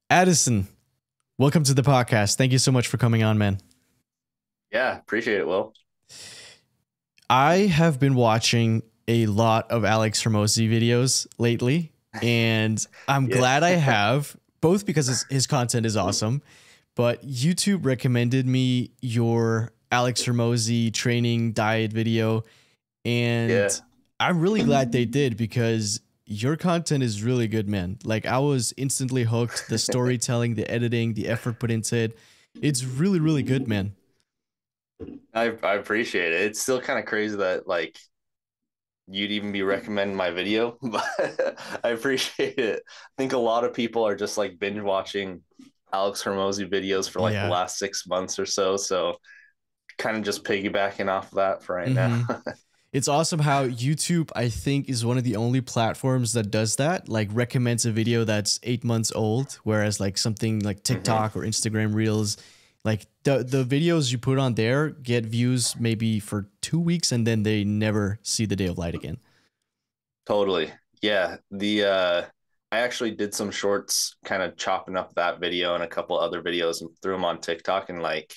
Addison, welcome to the podcast. Thank you so much for coming on, man. Yeah, appreciate it, Will. I have been watching a lot of Alex Hormozi videos lately, and I'm Yeah. glad I have, both because his content is awesome, but YouTube recommended me your Alex Hormozi training diet video, Yeah. and I'm really glad they did because your content is really good, man. Like I was instantly hooked. The storytelling, the editing, the effort put into it. It's really, really good, man. I appreciate it. It's still kind of crazy that like you'd even be recommending my video, but I appreciate it. I think a lot of people are just like binge watching Alex Hormozi videos for like the Yeah. last 6 months or so. So kind of just piggybacking off of that for right now. hmm It's awesome how YouTube, I think, is one of the only platforms that does that, like recommends a video that's 8 months old, whereas like something like hmm TikTok or Instagram Reels, like the videos you put on there get views maybe for 2 weeks and then they never see the day of light again. Totally. Yeah. I actually did some shorts kind of chopping up that video and a couple other videos and threw them on TikTok, and like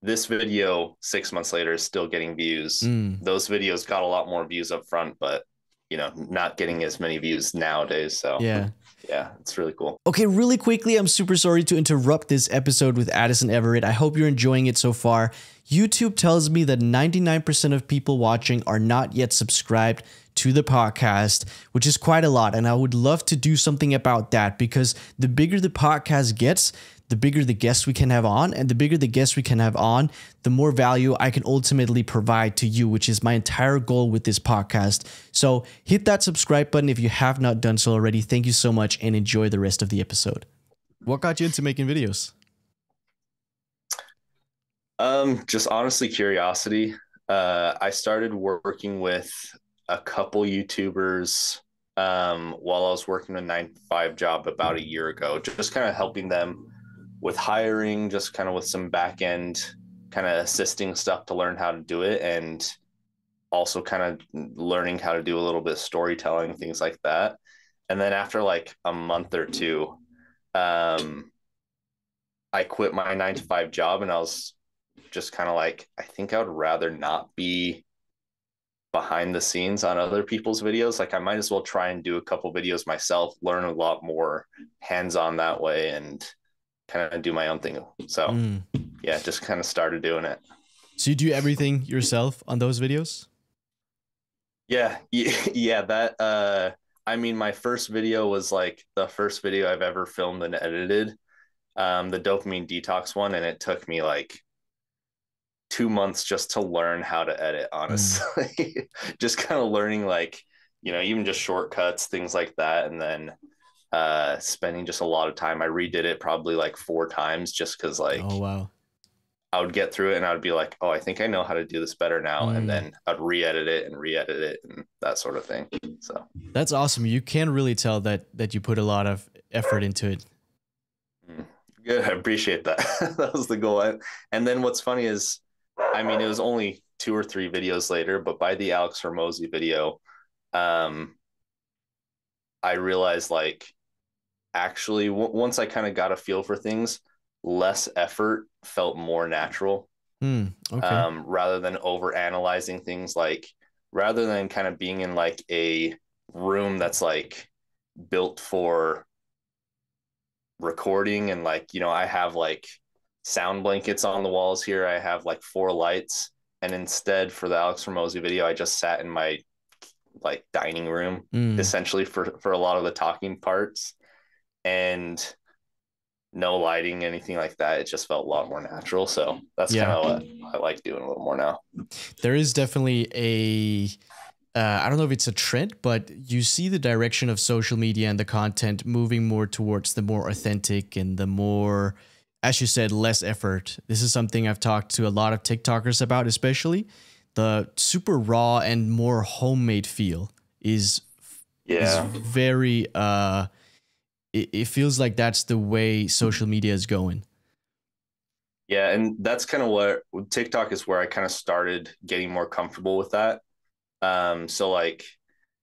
this video 6 months later is still getting views. Mm. Those videos got a lot more views up front, but not getting as many views nowadays. So Yeah. yeah, it's really cool. Okay, really quickly, I'm super sorry to interrupt this episode with Addison Everett. I hope you're enjoying it so far. YouTube tells me that 99% of people watching are not yet subscribed to the podcast, which is quite a lot. And I would love to do something about that because the bigger the podcast gets, the bigger the guests we can have on, and the bigger the guests we can have on, the more value I can ultimately provide to you, which is my entire goal with this podcast. So hit that subscribe button if you have not done so already. Thank you so much and enjoy the rest of the episode. What got you into making videos? Just honestly curiosity. I started working with a couple YouTubers while I was working a 9 to 5 job about a year ago, just kind of helping them with hiring, just kind of with some back end kind of assisting stuff to learn how to do it, and also kind of learning how to do a little bit of storytelling, things like that. And then after like a month or two, um, I quit my 9 to 5 job, and I was just kind of like, I think I would rather not be behind the scenes on other people's videos. Like I might as well try and do a couple videos myself, learn a lot more hands on that way, and kind of do my own thing. So Mm. yeah, just kind of started doing it. So you do everything yourself on those videos? Yeah. Yeah. I mean, my first video was like the first video I've ever filmed and edited, the Dopamine Detox one. And it took me like 2 months just to learn how to edit, Mm. honestly. Just kind of learning like, even just shortcuts, things like that. And then spending just a lot of time. I redid it probably like 4 times just because like Oh, wow. I would get through it and I would be like, oh, I think I know how to do this better now. And Mm. then I'd re-edit it and that sort of thing. So That's awesome. You can really tell that you put a lot of effort into it. good. I appreciate that. That was the goal. And then what's funny is, I mean, it was only 2 or 3 videos later, but by the Alex Hormozi video, um, I realized like actually once I kind of got a feel for things, less effort felt more natural, Okay. rather than over analyzing things. Like rather than kind of being in like a room that's like built for recording, and like I have like sound blankets on the walls here, I have like 4 lights, and instead for the Alex Hormozi video I just sat in my like dining room Mm. essentially for a lot of the talking parts, and no lighting, anything like that. It just felt a lot more natural. So that's kind Yeah. of what I like doing a little more now. There is definitely I don't know if it's a trend, but you see the direction of social media and the content moving more towards the more authentic and the more, as you said, less effort. This is something I've talked to a lot of TikTokers about, especially the super raw and more homemade feel is Yeah. very it feels like that's the way social media is going. Yeah. And that's kind of what TikTok is, where I kind of started getting more comfortable with that. So like,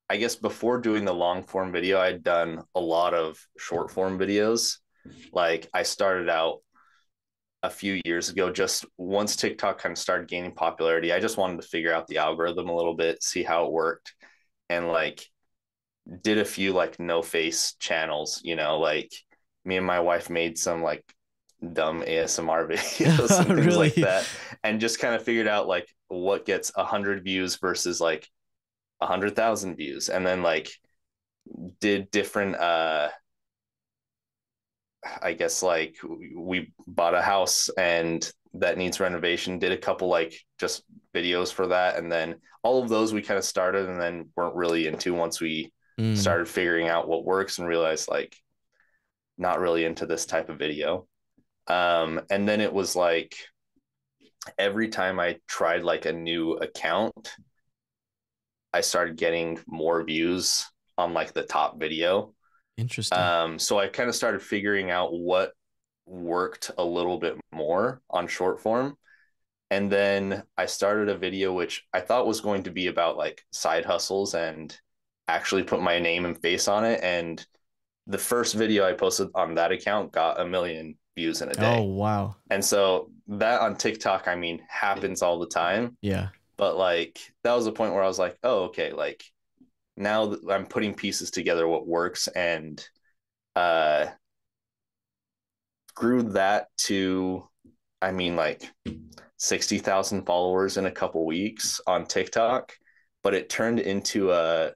I guess before doing the long form video, I'd done a lot of short form videos. Like I started out a few years ago, just once TikTok kind of started gaining popularity, I just wanted to figure out the algorithm a little bit, see how it worked, and like did a few like no face channels, you know, like me and my wife made some like dumb ASMR videos and things Really? like that, and just kind of figured out like what gets 100 views versus like 100,000 views, and then like did different I guess like we bought a house and that needs renovation, did a couple like just videos for that, and then all of those we kind of started and then weren't really into once we started figuring out what works and realized like not really into this type of video. And then it was like every time I tried like a new account, I started getting more views on like the top video. Interesting. So I kind of started figuring out what worked a little bit more on short form. And then I started a video which I thought was going to be about like side hustles and actually put my name and face on it. And the first video I posted on that account got 1 million views in a day. Oh, wow. And so that on TikTok, I mean, happens all the time. Yeah. But like that was the point where I was like, oh, okay, like now that I'm putting pieces together what works, and grew that to, I mean, like 60,000 followers in a couple weeks on TikTok, but it turned into a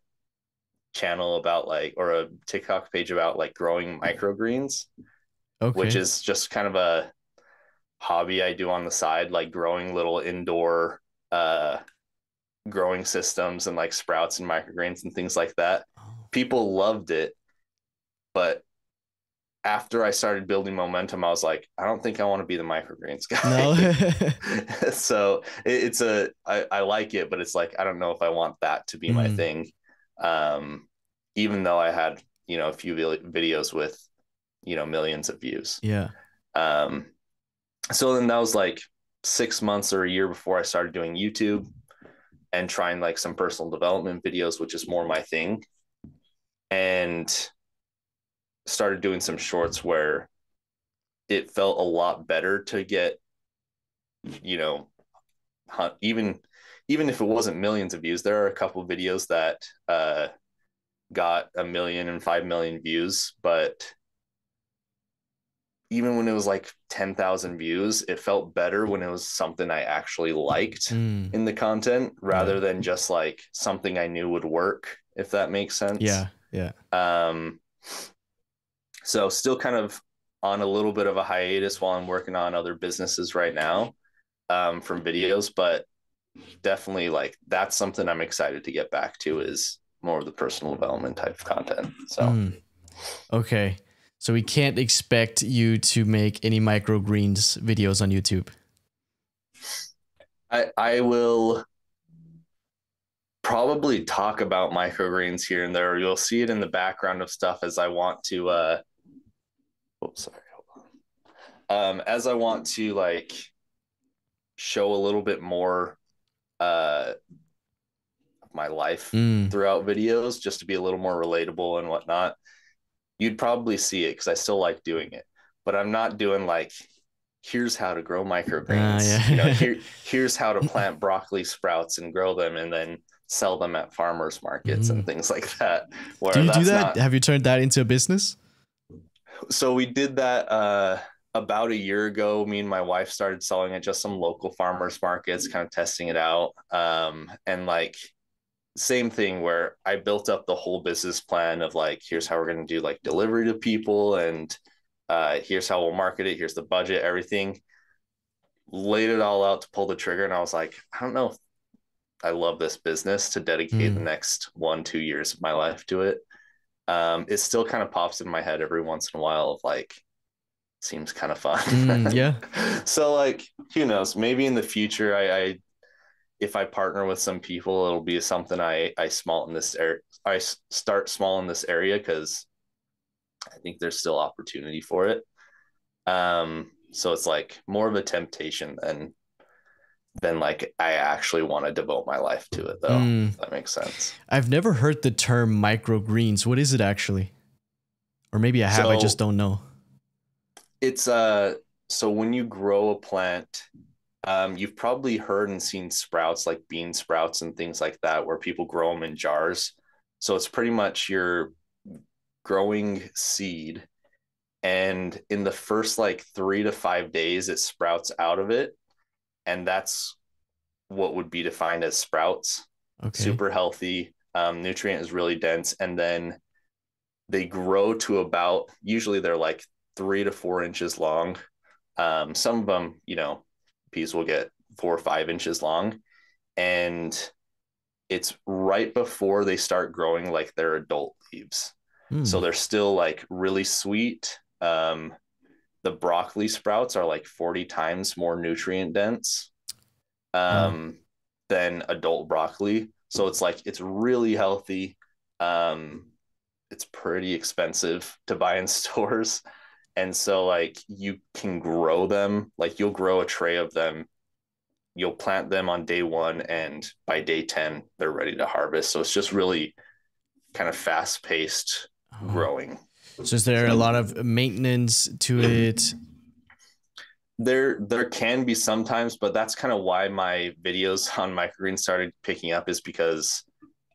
channel about like, or a TikTok page about like growing microgreens, which is just kind of a hobby I do on the side, like growing little indoor growing systems and like sprouts and microgreens and things like that. People loved it, but after I started building momentum, I was like, I don't think I want to be the microgreens guy. No. So I like it, but it's like, I don't know if I want that to be my thing. Even though I had, you know, a few videos with, you know, millions of views. Yeah. So then that was like 6 months or a year before I started doing YouTube and trying like some personal development videos, which is more my thing. And started doing some shorts where it felt a lot better to get, you know, even if it wasn't millions of views, there are a couple of videos that got 1 million and 5 million views, but even when it was like 10,000 views, it felt better when it was something I actually liked in the content rather than just like something I knew would work, if that makes sense. Yeah. Yeah. So still kind of on a little bit of a hiatus while I'm working on other businesses right now, from videos, but definitely like that's something I'm excited to get back to, is more of the personal development type of content. So, okay. So we can't expect you to make any microgreens videos on YouTube. I will probably talk about microgreens here and there. You'll see it in the background of stuff as I want to as I want to like show a little bit more of my life throughout videos, just to be a little more relatable and whatnot. You'd probably see it because I still like doing it, but I'm not doing like, here's how to grow microgreens. You know, here's how to plant broccoli sprouts and grow them and then sell them at farmers markets and things like that. Do you do that? Have you turned that into a business? So we did that about a year ago. Me and my wife started selling at just some local farmers markets, kind of testing it out. And like, same thing where I built up the whole business plan of like, here's how we're going to do like delivery to people, and here's how we'll market it. Here's the budget, everything. Laid it all out to pull the trigger. And I was like, I don't know if I love this business to dedicate the next 1-2 years of my life to it. It still kind of pops in my head every once in a while of like, seems kind of fun. Yeah. So like, who knows, maybe in the future, I if I partner with some people, it'll be something I start small in this area, because I think there's still opportunity for it. So it's like more of a temptation than like I actually want to devote my life to it, though. If that makes sense. I've never heard the term microgreens. What is it actually? Or maybe I have, I just don't know. It's so when you grow a plant, you've probably heard and seen sprouts like bean sprouts and things like that where people grow them in jars. So it's pretty much your growing seed, and in the first like 3 to 5 days it sprouts out of it, and that's what would be defined as sprouts. Okay. Super healthy, nutrient is really dense, and then they grow to about, usually they're like 3 to 4 inches long. Some of them, peas will get 4 or 5 inches long, and it's right before they start growing like their adult leaves. So Hmm. they're still like really sweet. The broccoli sprouts are like 40 times more nutrient dense Wow. um, than adult broccoli. So it's like it's really healthy. Um, it's pretty expensive to buy in stores. And so like you can grow them, like you'll grow a tray of them, you'll plant them on day one, and by day 10, they're ready to harvest. So it's just really kind of fast paced Oh. growing. So is there a lot of maintenance to it? There can be sometimes, but that's kind of why my videos on microgreens started picking up, is because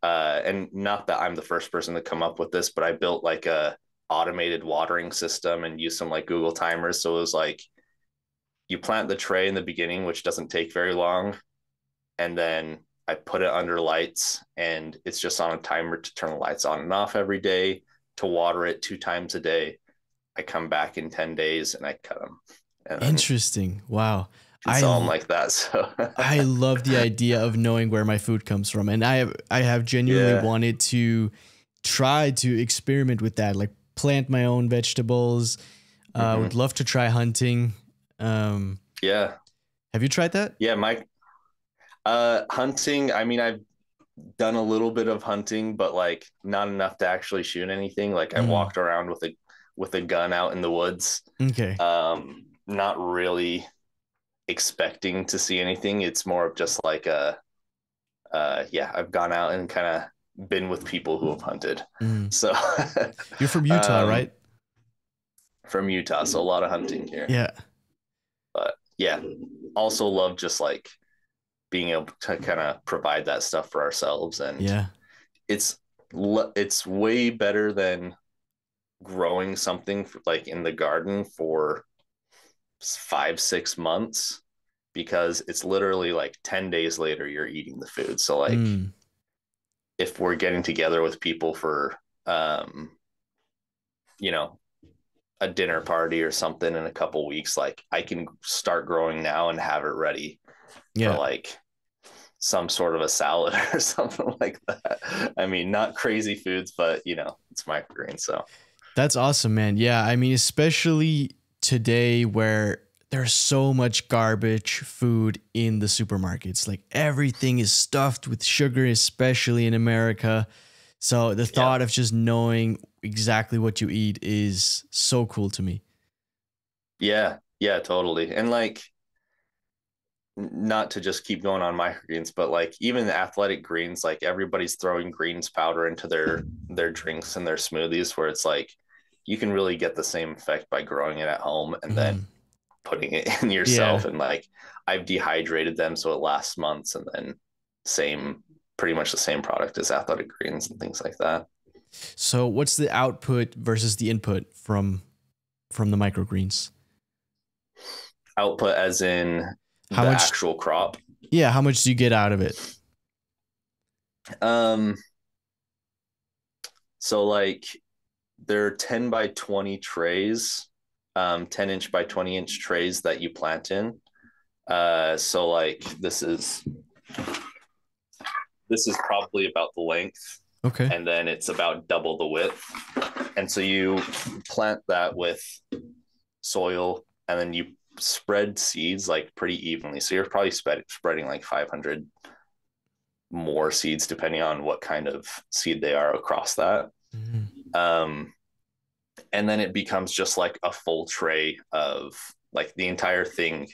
and not that I'm the first person to come up with this, but I built like a automated watering system and used some like Google timers. So it was like you plant the tray in the beginning, which doesn't take very long, and then I put it under lights, and it's just on a timer to turn the lights on and off every day, to water it 2 times a day. I come back in 10 days and I cut them, and then Interesting. Wow. and sell them like that. So I love the idea of knowing where my food comes from, and I have genuinely yeah. wanted to try to experiment with that, like plant my own vegetables. Would Mm-hmm. love to try hunting. Um, Yeah. have you tried that? Yeah. My hunting, I mean, I've done a little bit of hunting, but like not enough to actually shoot anything. Like I Mm, walked around with a gun out in the woods. okay. Not really expecting to see anything. It's more of just like yeah, I've gone out and kind of been with people who have hunted. Mm. So You're from Utah, um right? from Utah, so a lot of hunting here. Yeah. But yeah, also love just like being able to kind of provide that stuff for ourselves, and Yeah. it's it's way better than growing something like in the garden for 5 6 months, because it's literally like 10 days later you're eating the food. So like Mm. if we're getting together with people for you know a dinner party or something in a couple weeks, like I can start growing now and have it ready for Yeah. like some sort of a salad or something like that. I mean, not crazy foods, but it's microgreens. So That's awesome, man. Yeah, I mean, especially today where there's so much garbage food in the supermarkets. Like everything is stuffed with sugar, especially in America. So the yeah, thought of just knowing exactly what you eat is so cool to me. yeah, totally. And like, not to just keep going on microgreens, but like even the athletic greens, like everybody's throwing greens powder into their drinks and their smoothies, where it's like you can really get the same effect by growing it at home and then Mm. putting it in Yeah. yourself. And like I've dehydrated them so it lasts months, and then same pretty much the same product as athletic greens and things like that. So what's the output versus the input from the microgreens? Output as in How the much actual crop. Yeah, how much do you get out of it? Um so like they're 10 by 20 trays, 10-inch by 20-inch trays that you plant in. So like this is probably about the length, Okay. and then it's about double the width. And so you plant that with soil, and then you spread seeds like pretty evenly. So you're probably spreading like 500 more seeds, depending on what kind of seed they are, across that. Mhm. Um, and then it becomes just like a full tray of, like, the entire thing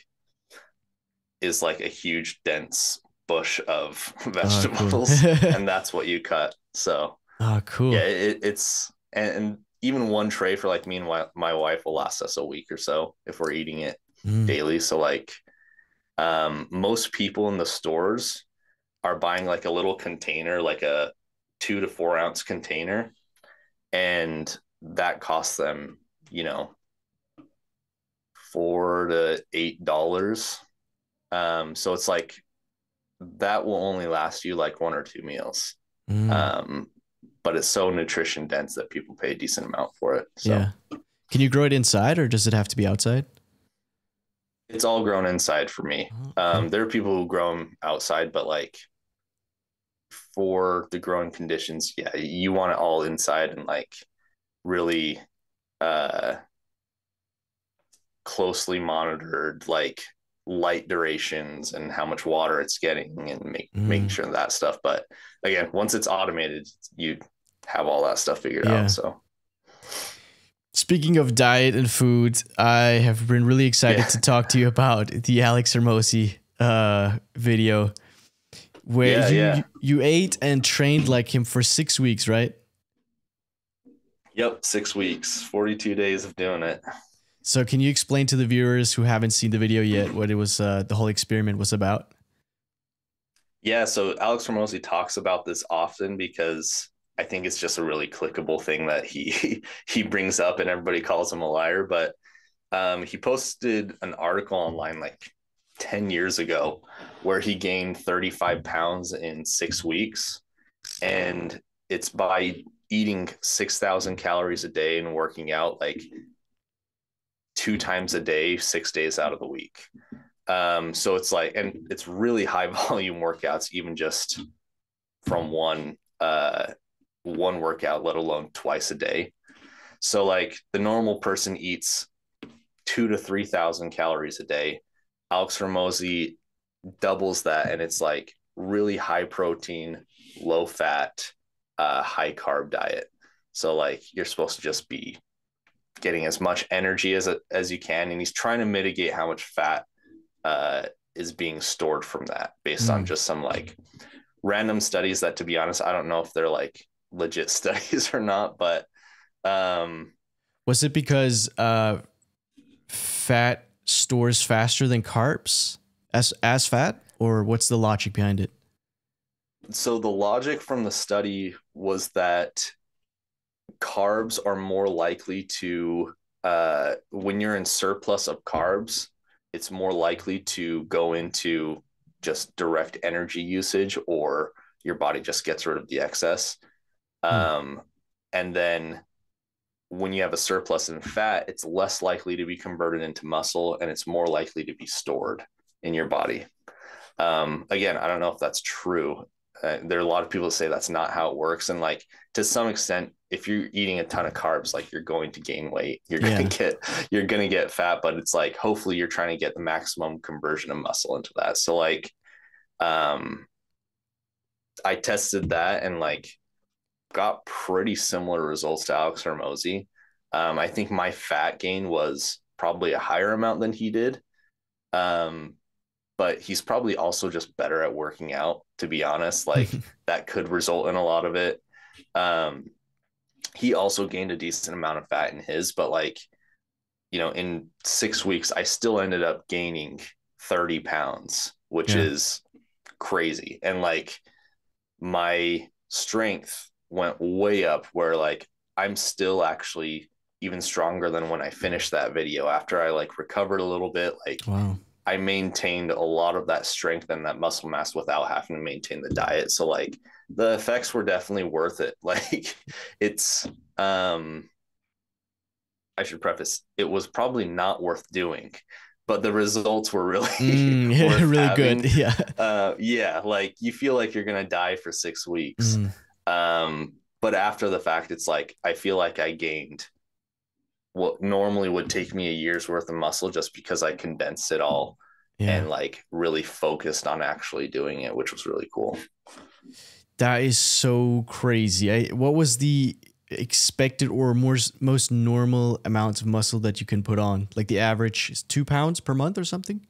is like a huge dense bush of Oh, cool. vegetables, and that's what you cut. So Oh, yeah, cool. it's and even one tray for like me and my wife will last us a week or so if we're eating it Mm. daily. So like most people in the stores are buying like a little container, like a 2 to 4 ounce container, and that costs them, you know, $4 to $8. So it's like that will only last you like 1 or 2 meals. Mm. But it's so nutrition dense that people pay a decent amount for it. So Yeah. Can you grow it inside, or does it have to be outside? it's all grown inside for me. Okay. There are people who grow them outside, but like for the growing conditions, yeah, you want it all inside and like really uh closely monitored, like light durations and how much water it's getting and making sure that stuff. But again, once it's automated, you have all that stuff figured out. So speaking of diet and food, I have been really excited to talk to you about the Alex Hormozi video where you ate and trained like him for 6 weeks, right? Yep, 6 weeks, 42 days of doing it. So can you explain to the viewers who haven't seen the video yet what it was, the whole experiment was about? Yeah, so Alex Hormozi talks about this often because I think it's just a really clickable thing that he brings up and everybody calls him a liar. But he posted an article online like 10 years ago where he gained 35 pounds in 6 weeks. And it's by eating 6,000 calories a day and working out like 2 times a day, 6 days out of the week. So it's like, and it's really high volume workouts, even just from one workout, let alone twice a day. So like the normal person eats 2,000 to 3,000 calories a day. Alex Hormozi doubles that, and it's like really high protein, low fat, high carb diet. So like you're supposed to just be getting as much energy as you can, and he's trying to mitigate how much fat is being stored from that based on just some like random studies that, to be honest, I don't know if they're like legit studies or not, but was it because fat stores faster than carbs as fat, or what's the logic behind it? So the logic from the study was that carbs are more likely to when you're in surplus of carbs, it's more likely to go into just direct energy usage, or your body just gets rid of the excess. And then when you have a surplus in fat, it's less likely to be converted into muscle, and it's more likely to be stored in your body. Again, I don't know if that's true. There are a lot of people that say that's not how it works. And like, to some extent, if you're eating a ton of carbs, like you're going to gain weight, you're going to get fat, but it's like, hopefully you're trying to get the maximum conversion of muscle into that. So like, I tested that and like got pretty similar results to Alex Hormozi. I think my fat gain was probably a higher amount than he did. But he's probably also just better at working out, to be honest. Like that could result in a lot of it. He also gained a decent amount of fat in his, but like, you know, in 6 weeks, I still ended up gaining 30 pounds, which is crazy. And like my strength went way up, where like I'm still actually even stronger than when I finished that video after I like recovered a little bit. Like, wow. I maintained a lot of that strength and that muscle mass without having to maintain the diet. So like the effects were definitely worth it. Like it's, I should preface, it was probably not worth doing, but the results were really, really good. Yeah. Yeah. Like you feel like you're going to die for 6 weeks. But after the fact, it's like, I feel like I gained what normally would take me a year's worth of muscle, just because I condensed it all and like really focused on actually doing it, which was really cool. That is so crazy. What was the expected or most normal amount of muscle that you can put on? Like the average is 2 pounds per month or something?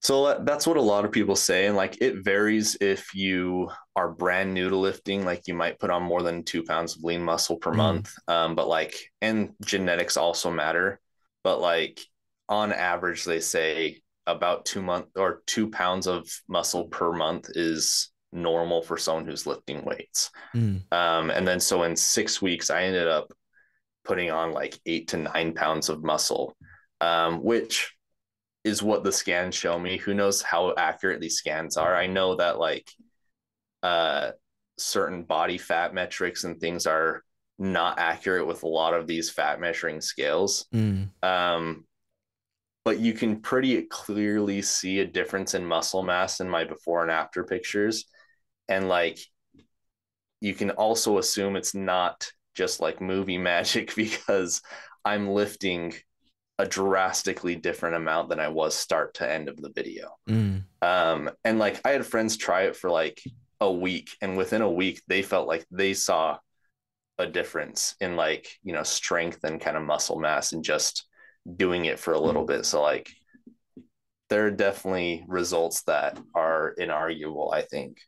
So that's what a lot of people say. And like it varies if you are brand new to lifting, like you might put on more than 2 pounds of lean muscle per Mm, month. But like, and genetics also matter. But like on average, they say about 2 month or 2 pounds of muscle per month is normal for someone who's lifting weights. mm, And then so in 6 weeks, I ended up putting on like 8 to 9 pounds of muscle, which is what the scans show me. Who knows how accurate these scans are? I know that like uh certain body fat metrics and things are not accurate with a lot of these fat measuring scales. mm. Um, but you can pretty clearly see a difference in muscle mass in my before and after pictures. And like you can also assume it's not just like movie magic because I'm lifting a drastically different amount than I was start to end of the video. Mm. And like I had friends try it for like a week, and within a week, they felt like they saw a difference in like, you know, strength and kind of muscle mass and just doing it for a little bit. So like there are definitely results that are inarguable, I think.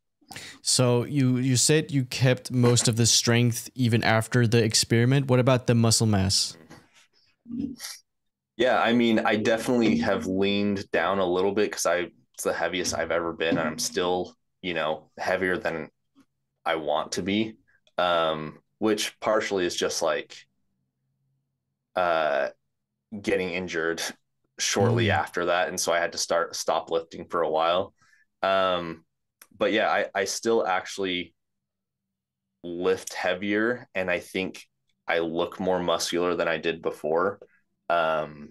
So you said you kept most of the strength even after the experiment. What about the muscle mass? Yeah, I mean, I definitely have leaned down a little bit because it's the heaviest I've ever been, and I'm still, you know, heavier than I want to be. Which partially is just like uh getting injured shortly Mm, after that, and so I had to stop lifting for a while. Um, but yeah, I still actually lift heavier, and I think I look more muscular than I did before. Um,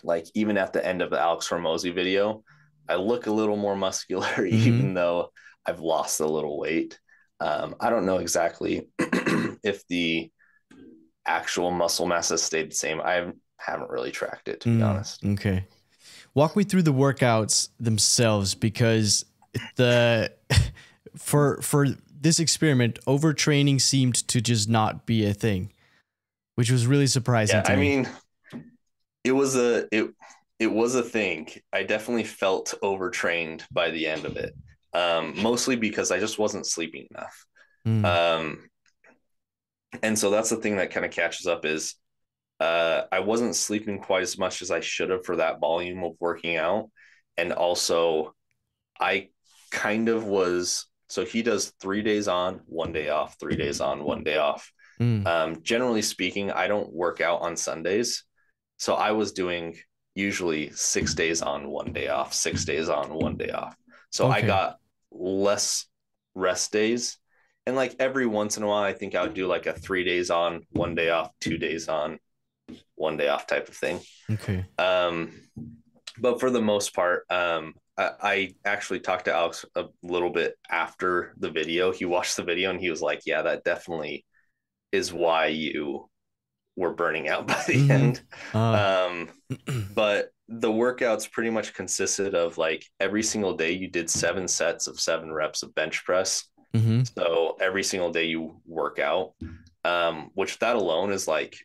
like even at the end of the Alex Hormozi video, I look a little more muscular, mm-hmm. even though I've lost a little weight. I don't know exactly if the actual muscle mass has stayed the same. I haven't really tracked it, to be Mm, honest. okay. Walk me through the workouts themselves because the for this experiment, overtraining seemed to just not be a thing, which was really surprising Yeah, to I me. mean, it was it was a thing. I definitely felt overtrained by the end of it. Mostly because I just wasn't sleeping enough. Mm, Um, and so that's the thing that kind of catches up is I wasn't sleeping quite as much as I should have for that volume of working out. And also, I kind of was, so he does 3 days on, 1 day off, 3 days on, 1 day off. mm, Generally speaking, I don't work out on Sundays. So I was doing usually 6 days on, 1 day off, 6 days on, 1 day off. So I okay. got less rest days. And like every once in a while, I think I would do like a 3 days on, 1 day off, 2 days on, 1 day off type of thing. Okay. Um, but for the most part, I actually talked to Alex a little bit after the video. He watched the video and he was like, yeah, that definitely is why you were burning out by the Mm-hmm. end. Um, but the workouts pretty much consisted of like every single day you did 7 sets of 7 reps of bench press. Mm-hmm. So every single day you work out, which that alone is like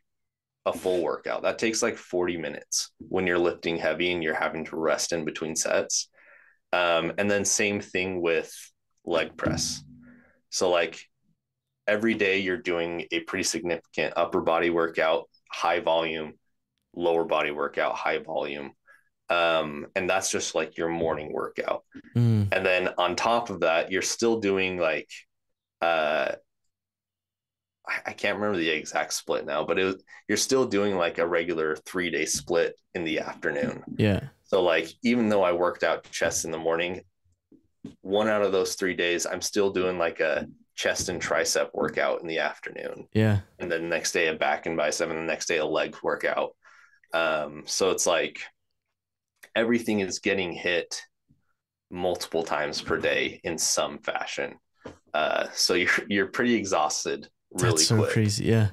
a full workout. That takes like 40 minutes when you're lifting heavy and you're having to rest in between sets. And then same thing with leg press. So like every day you're doing a pretty significant upper body workout, high volume, lower body workout, high volume. And that's just like your morning workout. Mm, And then on top of that, you're still doing like uh I can't remember the exact split now, but you're still doing like a regular 3 day split in the afternoon. yeah. So like even though I worked out chest in the morning, one out of those 3 days, I'm still doing like a chest and tricep workout in the afternoon. Yeah. And then the next day a back and bicep, and the next day a leg workout. So it's like everything is getting hit multiple times per day in some fashion. So you're pretty exhausted That's really so quick. crazy. Yeah.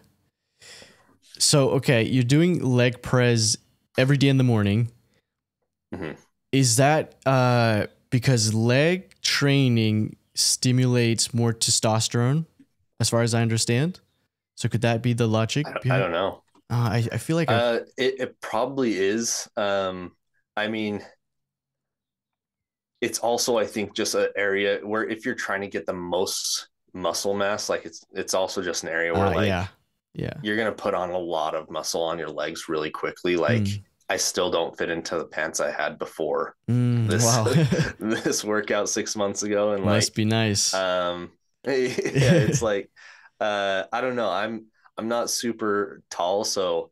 So, okay, you're doing leg press every day in the morning. Mm-hmm. Is that because leg training stimulates more testosterone, as far as I understand? So could that be the logic I behind? don't know. I feel like I've. It probably is. I mean, it's also, I think, just an area where if you're trying to get the most muscle mass, like it's also just an area where like Yeah. you're gonna put on a lot of muscle on your legs really quickly. Like Mm. I still don't fit into the pants I had before this Wow. this workout 6 months ago. And Must like be nice. yeah, it's like I don't know. I'm not super tall, so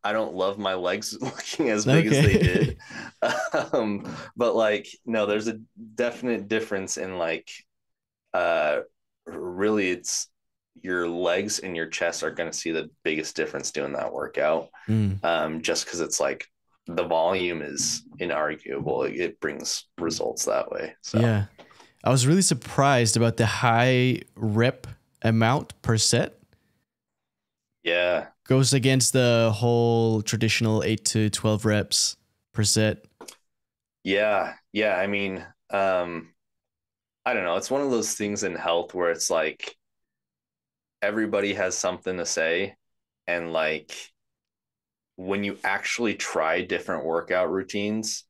I don't love my legs looking as big as they did. But like, no, there's a definite difference in like, really it's your legs and your chest are going to see the biggest difference doing that workout. Just because it's like the volume is inarguable. It brings results that way. So Yeah. I was really surprised about the high rep amount per set. yeah. Goes against the whole traditional 8 to 12 reps per set. Yeah. Yeah. I mean, I don't know. It's one of those things in health where it's like everybody has something to say. And like when you actually try different workout routines,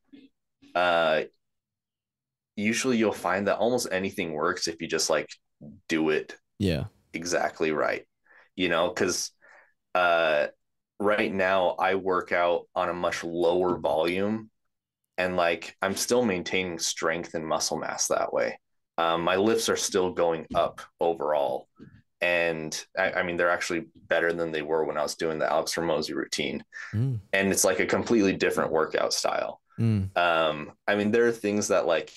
usually you'll find that almost anything works if you just like do it exactly right. Because right now I work out on a much lower volume and like I'm still maintaining strength and muscle mass that way. My lifts are still going up overall. And I mean, they're actually better than they were when I was doing the Alex Hormozi routine. And it's like a completely different workout style. I mean, there are things that like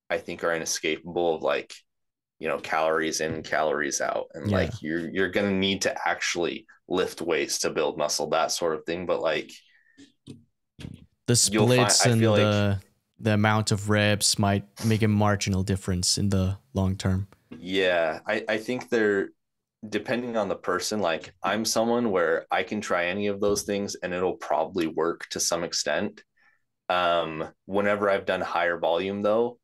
I think are inescapable of like, calories in, calories out. And like you're gonna need to actually lift weights to build muscle, that sort of thing. But like the splits and the amount of reps might make a marginal difference in the long term. Yeah, I think they're depending on the person. Like I'm someone where I can try any of those things and it'll probably work to some extent. Whenever I've done higher volume though,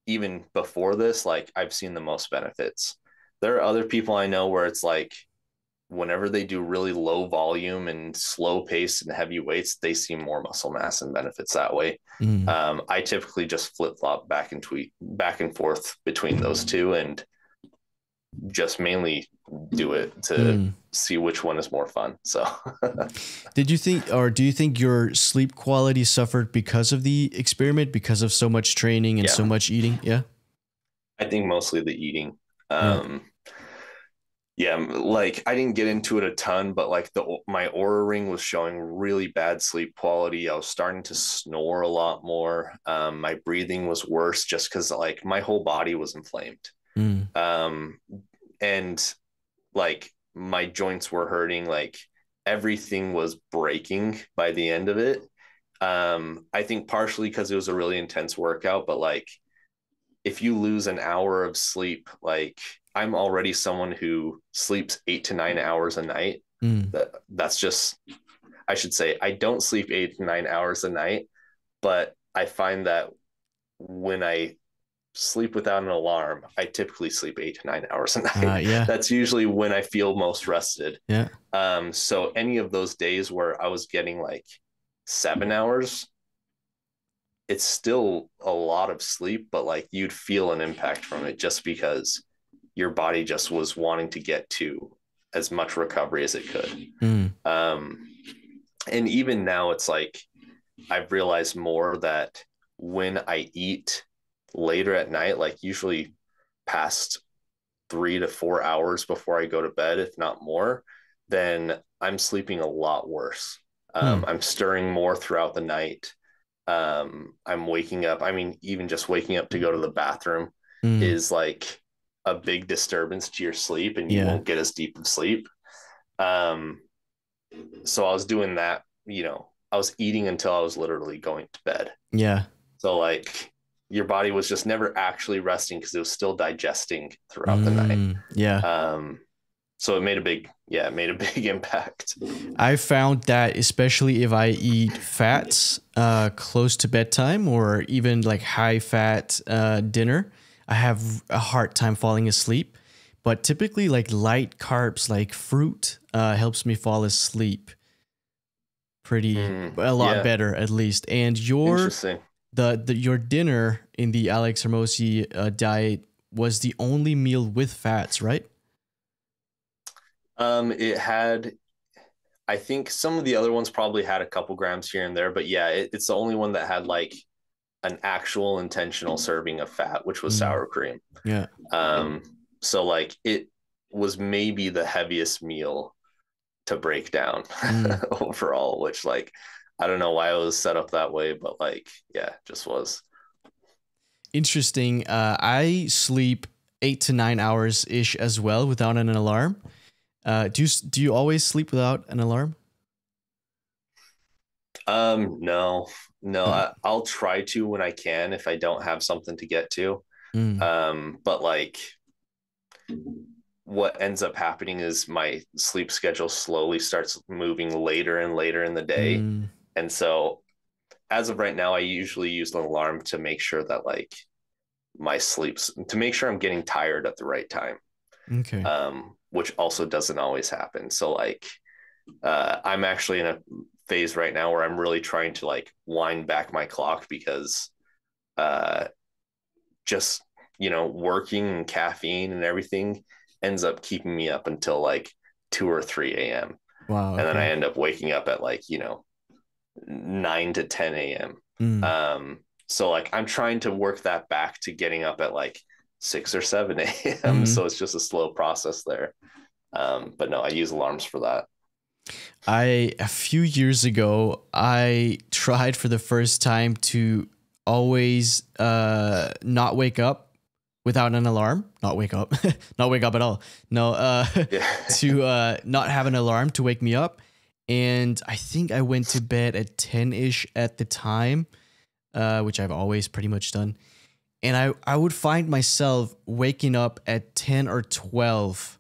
even before this, like I've seen the most benefits. There are other people I know where it's like whenever they do really low volume and slow pace and heavy weights, they see more muscle mass and benefits that way. I typically just flip flop back and forth between those two and just mainly do it to see which one is more fun. So do you think your sleep quality suffered because of the experiment, because of so much training and so much eating? Yeah. I think mostly the eating. Yeah, like I didn't get into it a ton, but like my Oura ring was showing really bad sleep quality. I was starting to snore a lot more. My breathing was worse just because like my whole body was inflamed. And like my joints were hurting, like everything was breaking by the end of it. I think partially because it was a really intense workout, but like if you lose an hour of sleep, like I'm already someone who sleeps 8 to 9 hours a night. That's just, I should say, I don't sleep 8 to 9 hours a night, but I find that when I sleep without an alarm, I typically sleep 8 to 9 hours a night. That's usually when I feel most rested. So any of those days where I was getting like 7 hours, it's still a lot of sleep, but like you'd feel an impact from it just because your body just was wanting to get to as much recovery as it could. And even now it's like, I've realized more that when I eat later at night, like usually past 3 to 4 hours before I go to bed, if not more, then I'm sleeping a lot worse. I'm stirring more throughout the night. I'm waking up. I mean, even just waking up to go to the bathroom is like a big disturbance to your sleep and you won't get as deep of sleep. So I was doing that, I was eating until I was literally going to bed. So like your body was just never actually resting because it was still digesting throughout the night. So it made a big impact. I found that especially if I eat fats close to bedtime or even like high fat dinner, I have a hard time falling asleep. But typically like light carbs like fruit helps me fall asleep a lot better at least. And Interesting. the your dinner in the Alex Hormozi diet was the only meal with fats, right? It had, I think some of the other ones probably had a couple grams here and there, but yeah, it's the only one that had like an actual intentional serving of fat, which was Mm, sour cream. yeah. Um, so like it was maybe the heaviest meal to break down Mm. overall, which like I don't know why it was set up that way, but like yeah, just was. Interesting. I sleep 8 to 9 hours ish as well without an alarm. Do you always sleep without an alarm? No, no, No. I'll try to when I can if I don't have something to get to. Mm, But like what ends up happening is my sleep schedule slowly starts moving later and later in the day. mm, And so as of right now, I usually use an alarm to make sure that like my sleeps to make sure I'm getting tired at the right time. okay. Which also doesn't always happen. So like I'm actually in a phase right now where I'm really trying to like wind back my clock because uh just working and caffeine and everything ends up keeping me up until like 2 or 3 a.m. Wow. And then I Okay. end up waking up at like 9 to 10 a.m. Mm, So like I'm trying to work that back to getting up at like 6 or 7 a.m. mm. So it's just a slow process there. But no, I use alarms for that. A few years ago, I tried for the first time to always not wake up without an alarm. Not wake up, not wake up at all. No, Yeah. to not have an alarm to wake me up. And I think I went to bed at 10 ish at the time, which I've always pretty much done. And I would find myself waking up at 10 or 12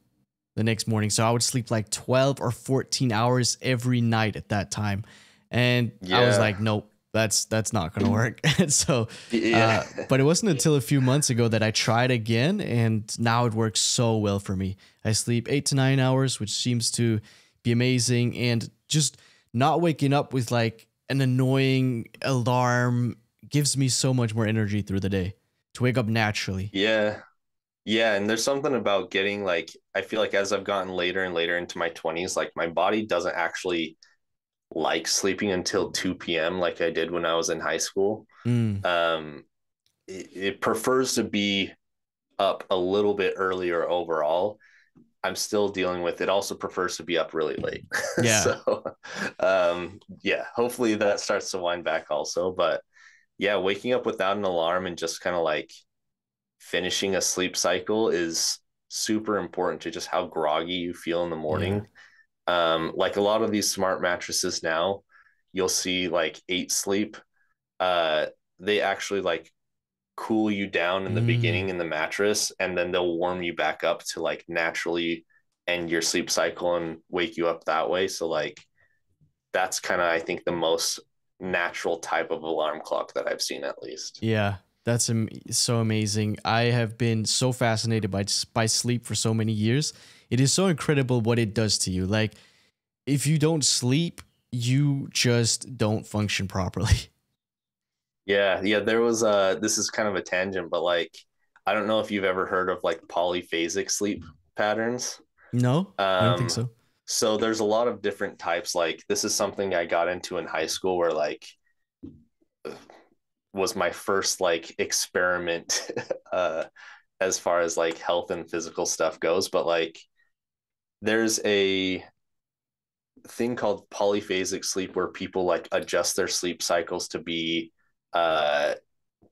the next morning. So I would sleep like 12 or 14 hours every night at that time. And I was Yeah. like, nope, that's not going to work. And so, Yeah. but it wasn't until a few months ago that I tried again. And now it works so well for me. I sleep 8 to 9 hours, which seems to be amazing. And just not waking up with like an annoying alarm gives me so much more energy through the day to wake up naturally. Yeah. Yeah, and there's something about getting like I feel like as I've gotten later and later into my 20s, like my body doesn't actually like sleeping until 2 p.m. like I did when I was in high school. Mm, Um, it prefers to be up a little bit earlier overall. I'm still dealing with it. Also prefers to be up really late. yeah. So, yeah, hopefully that starts to wind back also. But yeah, waking up without an alarm and just kind of like finishing a sleep cycle is super important to just how groggy you feel in the Yeah. morning. Like a lot of these smart mattresses now, you'll see like 8 sleep. Uh, they actually like cool you down in the Mm, beginning in the mattress, and then they'll warm you back up to like naturally end your sleep cycle and wake you up that way. So like that's kind of I think the most natural type of alarm clock that I've seen at least. yeah. That's so amazing. I have been so fascinated by sleep for so many years. It is so incredible what it does to you. Like if you don't sleep, you just don't function properly. Yeah, yeah, there was this is kind of a tangent, but like I don't know if you've ever heard of like polyphasic sleep patterns. No, I don't think Um so. so there's a lot of different types. Like this is something I got into in high school where like was my first like experiment as far as like health and physical stuff goes, but like there's a thing called polyphasic sleep where people like adjust their sleep cycles to be uh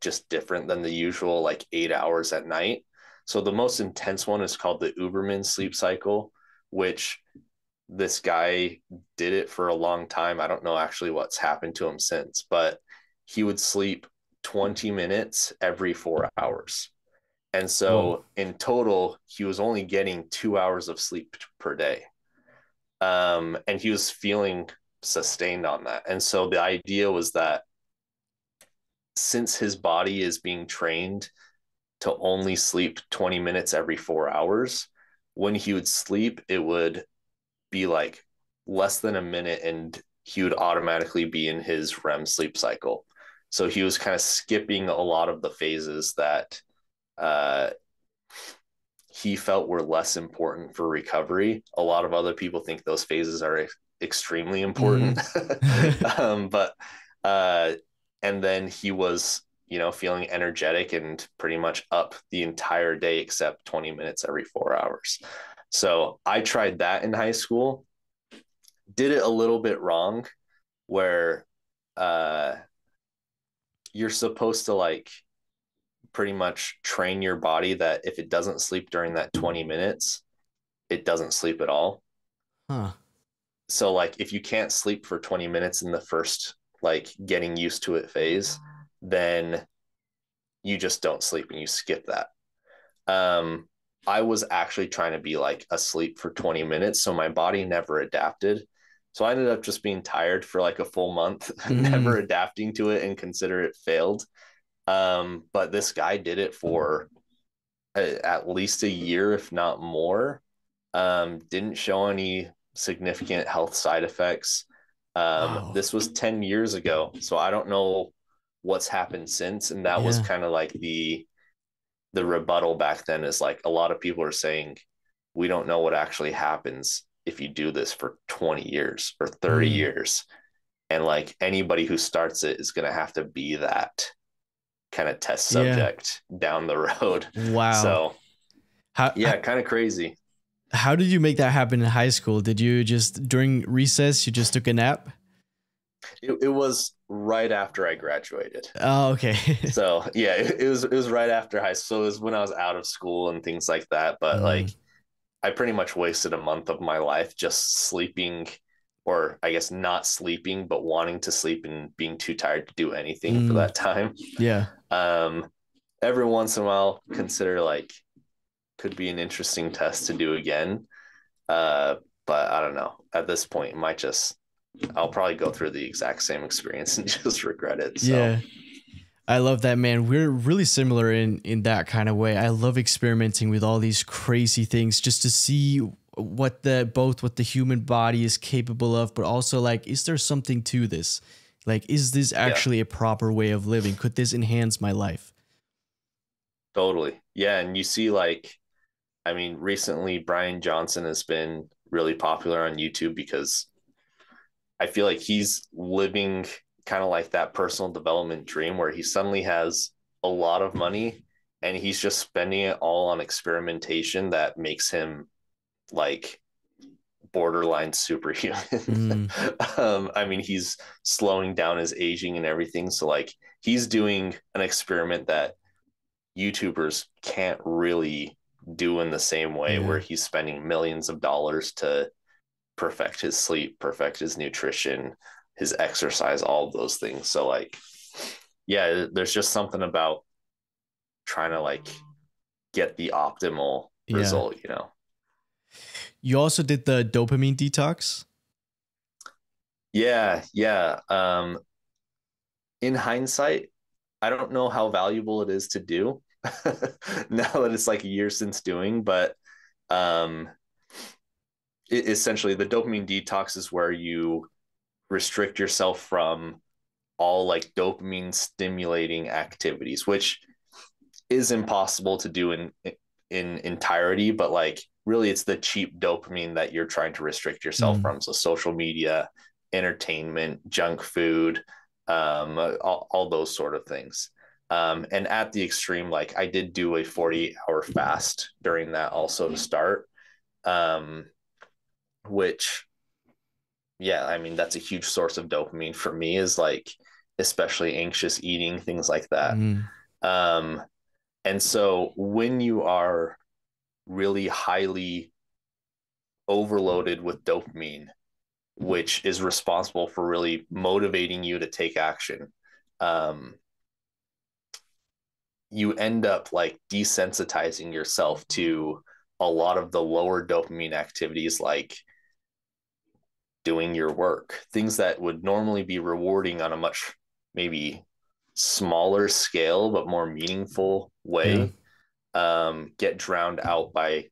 just different than the usual like 8 hours at night. So the most intense one is called the Uberman sleep cycle, which this guy did it for a long time. I don't know actually what's happened to him since, but he would sleep 20 minutes every 4 hours. And Whoa. so in total, he was only getting 2 hours of sleep per day. And he was feeling sustained on that. And so the idea was that since his body is being trained to only sleep 20 minutes every 4 hours, when he would sleep, it would be like less than a minute and he would automatically be in his REM sleep cycle. So he was kind of skipping a lot of the phases that he felt were less important for recovery. A lot of other people think those phases are extremely important. But and then he was, feeling energetic and pretty much up the entire day except 20 minutes every 4 hours. So I tried that in high school, did it a little bit wrong, where you're supposed to like pretty much train your body that if it doesn't sleep during that 20 minutes, it doesn't sleep at all. Huh. So like if you can't sleep for 20 minutes in the first like getting used to it phase, then you just don't sleep and you skip that. I was actually trying to be like asleep for 20 minutes, so my body never adapted. So I ended up just being tired for like a full month, never adapting to it, and consider it failed. But this guy did it for at least a year, if not more. Didn't show any significant health side effects. Wow. This was 10 years ago, so I don't know what's happened since. And that was kind of like the rebuttal back then, is like a lot of people are saying, we don't know what actually happens if you do this for 20 years or 30 years. And like anybody who starts it is going to have to be that kind of test subject down the road. Wow. So kind of crazy. How did you make that happen in high school? Did you just, during recess, you just took a nap? It was right after I graduated. Oh, okay. So yeah, it was right after high school. So it was when I was out of school and things like that. But like, I pretty much wasted a month of my life just sleeping, or I guess not sleeping, but wanting to sleep and being too tired to do anything for that time. Yeah. Every once in a while, consider like, could be an interesting test to do again. But I don't know. At this point, I'll probably go through the exact same experience and just regret it. So. Yeah. I love that, man. We're really similar in that kind of way. I love experimenting with all these crazy things just to see what the human body is capable of, but also like, is there something to this? Like, is this actually a proper way of living? Could this enhance my life? Totally. Yeah. And you see, like, I mean, recently Brian Johnson has been really popular on YouTube because I feel like he's living kind of like that personal development dream where he suddenly has a lot of money and he's just spending it all on experimentation that makes him like borderline superhuman. I mean, he's slowing down his aging and everything. So like he's doing an experiment that YouTubers can't really do in the same way, where he's spending millions of dollars to perfect his sleep, perfect his nutrition, his exercise, all of those things. So like, yeah, there's just something about trying to like get the optimal result, you know. You also did the dopamine detox? Yeah. In hindsight, I don't know how valuable it is to do now that it's like a year since doing, but essentially the dopamine detox is where you restrict yourself from all like dopamine stimulating activities, which is impossible to do in entirety, but like really it's the cheap dopamine that you're trying to restrict yourself from. So social media, entertainment, junk food, all those sort of things. And at the extreme, like I did do a 48-hour fast during that also to start, which, yeah, I mean, that's a huge source of dopamine for me, is like, especially anxious eating, things like that. And so when you are really highly overloaded with dopamine, which is responsible for really motivating you to take action, you end up like desensitizing yourself to a lot of the lower dopamine activities, like doing your work, things that would normally be rewarding on a much maybe smaller scale, but more meaningful way, get drowned out by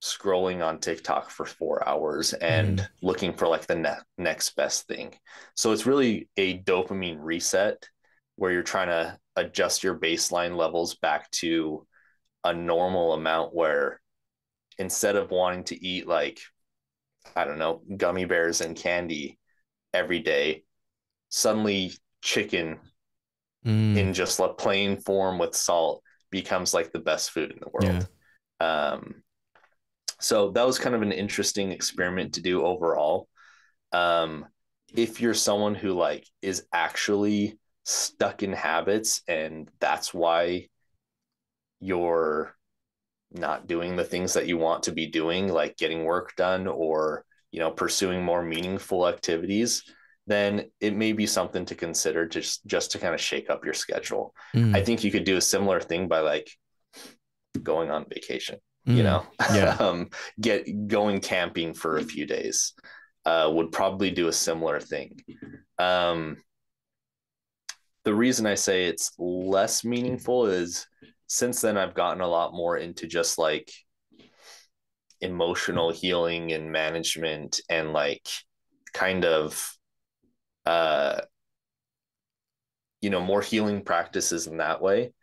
scrolling on TikTok for 4 hours and looking for like the next best thing. So it's really a dopamine reset where you're trying to adjust your baseline levels back to a normal amount, where instead of wanting to eat like, I don't know, gummy bears and candy every day, suddenly chicken in just a plain form with salt becomes like the best food in the world. Yeah. So that was kind of an interesting experiment to do overall. If you're someone who like is actually stuck in habits and that's why you're not doing the things that you want to be doing, like getting work done or, you know, pursuing more meaningful activities, then it may be something to consider just to kind of shake up your schedule. I think you could do a similar thing by like going on vacation, you know, going camping for a few days, would probably do a similar thing. The reason I say it's less meaningful is since then I've gotten a lot more into just like emotional healing and management and like kind of, you know, more healing practices in that way.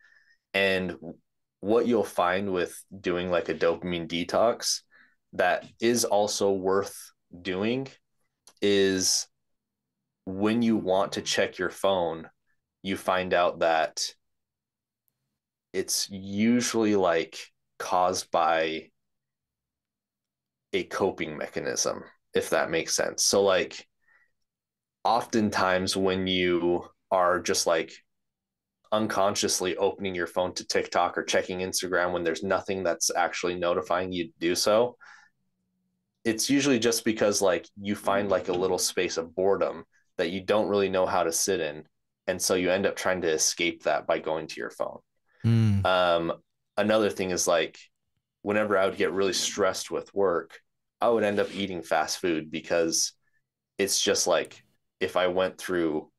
And what you'll find with doing like a dopamine detox that is also worth doing is when you want to check your phone, you find out that it's usually like caused by a coping mechanism, if that makes sense. So like oftentimes when you are just like unconsciously opening your phone to TikTok or checking Instagram when there's nothing that's actually notifying you to do so, it's usually just because like you find like a little space of boredom that you don't really know how to sit in. And so you end up trying to escape that by going to your phone. Another thing is like, whenever I would get really stressed with work, I would end up eating fast food because it's just like, if I went through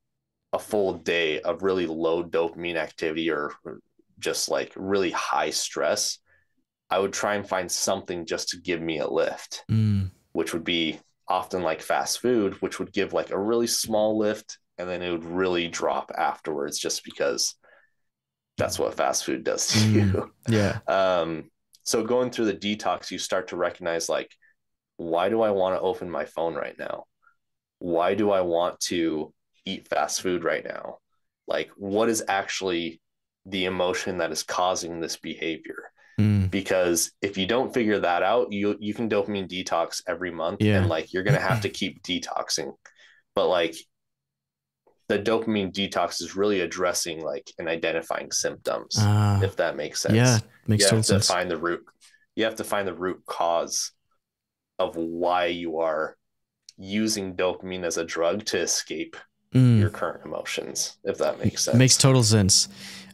a full day of really low dopamine activity or just like really high stress, I would try and find something just to give me a lift, which would be often like fast food, which would give like a really small lift and then it would really drop afterwards just because that's what fast food does to you. Yeah. So going through the detox, you start to recognize like, why do I want to open my phone right now? Why do I want to eat fast food right now? Like, what is actually the emotion that is causing this behavior? Because if you don't figure that out, you can dopamine detox every month and like you're going to have to keep detoxing. But like the dopamine detox is really addressing like and identifying symptoms, if that makes sense. Yeah, makes total sense. You have to find the root cause of why you are using dopamine as a drug to escape your current emotions, if that makes sense. Makes total sense.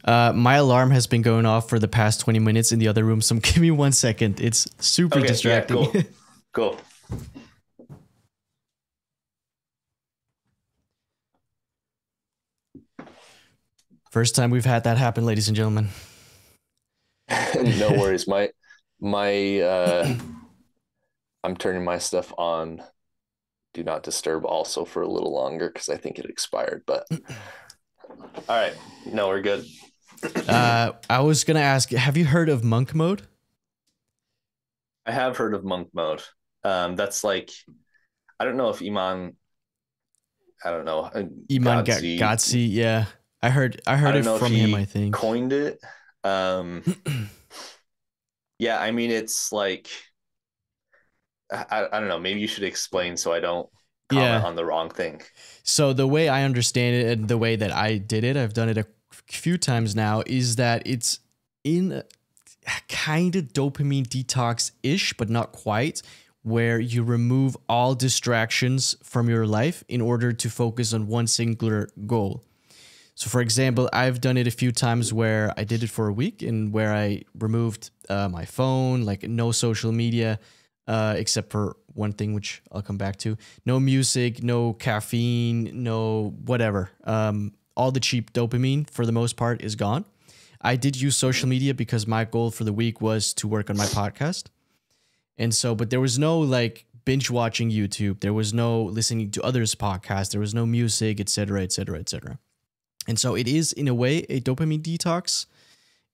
My alarm has been going off for the past 20 minutes in the other room, so give me 1 second. It's super distracting. Yeah, cool. First time we've had that happen, ladies and gentlemen. No worries. I'm turning my stuff on do not disturb also for a little longer because I think it expired, but all right. No, we're good. I was going to ask, have you heard of monk mode? I have heard of monk mode. That's like, I don't know if Iman Gotzi, yeah. I heard it from him, I think. Coined it. Yeah, I mean, it's like, I don't know, maybe you should explain so I don't comment on the wrong thing. So the way I understand it and the way that I did it, I've done it a few times now, is that it's in a kind of dopamine detox-ish, but not quite, where you remove all distractions from your life in order to focus on one singular goal. So for example, I've done it a few times where I did it for a week and where I removed my phone, like no social media, except for one thing, which I'll come back to. No music, no caffeine, no whatever. All the cheap dopamine for the most part is gone. I did use social media because my goal for the week was to work on my podcast. And so, but there was no like binge watching YouTube. There was no listening to others' podcasts. There was no music, etc., etc., etc. And so it is, in a way, a dopamine detox.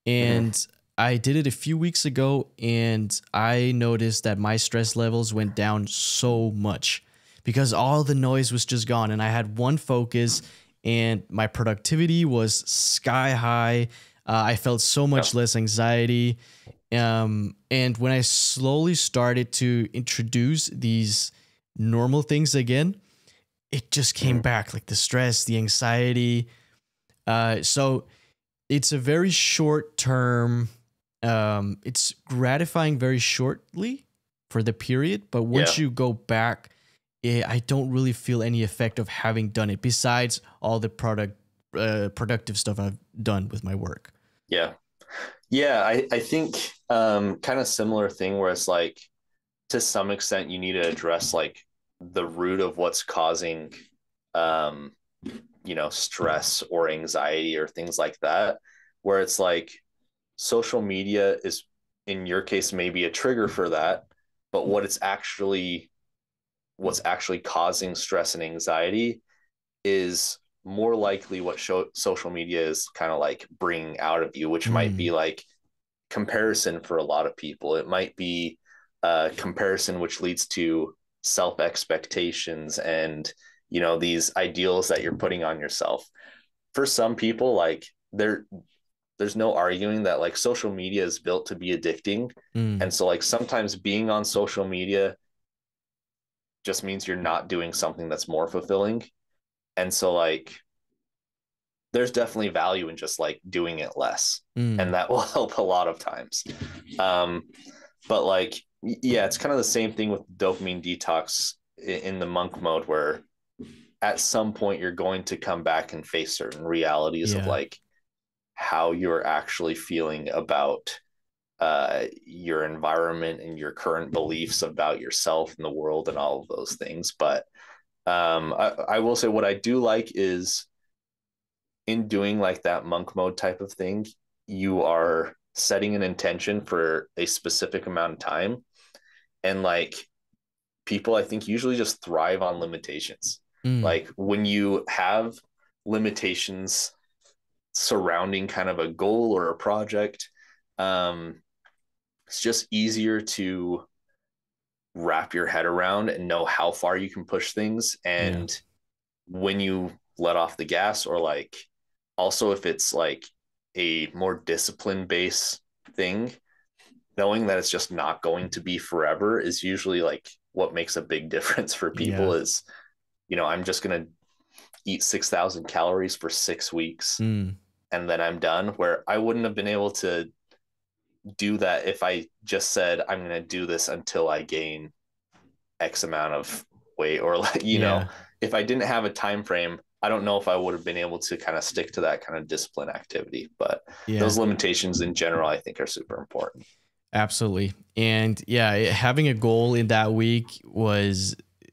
And I did it a few weeks ago, and I noticed that my stress levels went down so much because all the noise was just gone, and I had one focus, and my productivity was sky high. I felt so much less anxiety. And when I slowly started to introduce these normal things again, it just came back, like the stress, the anxiety. So it's a very short term. It's gratifying very shortly for the period, but once you go back, I don't really feel any effect of having done it. Besides all the productive stuff I've done with my work. Yeah. Yeah, I think kind of similar thing where it's like, to some extent you need to address like the root of what's causing stress or anxiety or things like that, where it's like social media is, in your case, maybe a trigger for that, but what's actually causing stress and anxiety is more likely what social media is kind of like bringing out of you, which might be like comparison for a lot of people. It might be comparison, which leads to self expectations and, these ideals that you're putting on yourself. For some people, like there's no arguing that like social media is built to be addicting. And so like sometimes being on social media just means you're not doing something that's more fulfilling. And so like there's definitely value in just like doing it less, and that will help a lot of times. But like, yeah, it's kind of the same thing with dopamine detox in the monk mode, where at some point you're going to come back and face certain realities of like how you're actually feeling about your environment and your current beliefs about yourself and the world and all of those things. But I will say what I do like is, in doing like that monk mode type of thing, you are setting an intention for a specific amount of time. And like people, I think, usually just thrive on limitations. Like when you have limitations surrounding kind of a goal or a project, it's just easier to wrap your head around and know how far you can push things. And when you let off the gas, or like also if it's like a more discipline based thing, knowing that it's just not going to be forever is usually like what makes a big difference for people. Is, I'm just going to eat 6,000 calories for 6 weeks and then I'm done, where I wouldn't have been able to do that if I just said, I'm going to do this until I gain X amount of weight, or like, if I didn't have a time frame, I don't know if I would have been able to kind of stick to that kind of discipline activity. But those limitations in general, I think, are super important. Absolutely. And having a goal in that week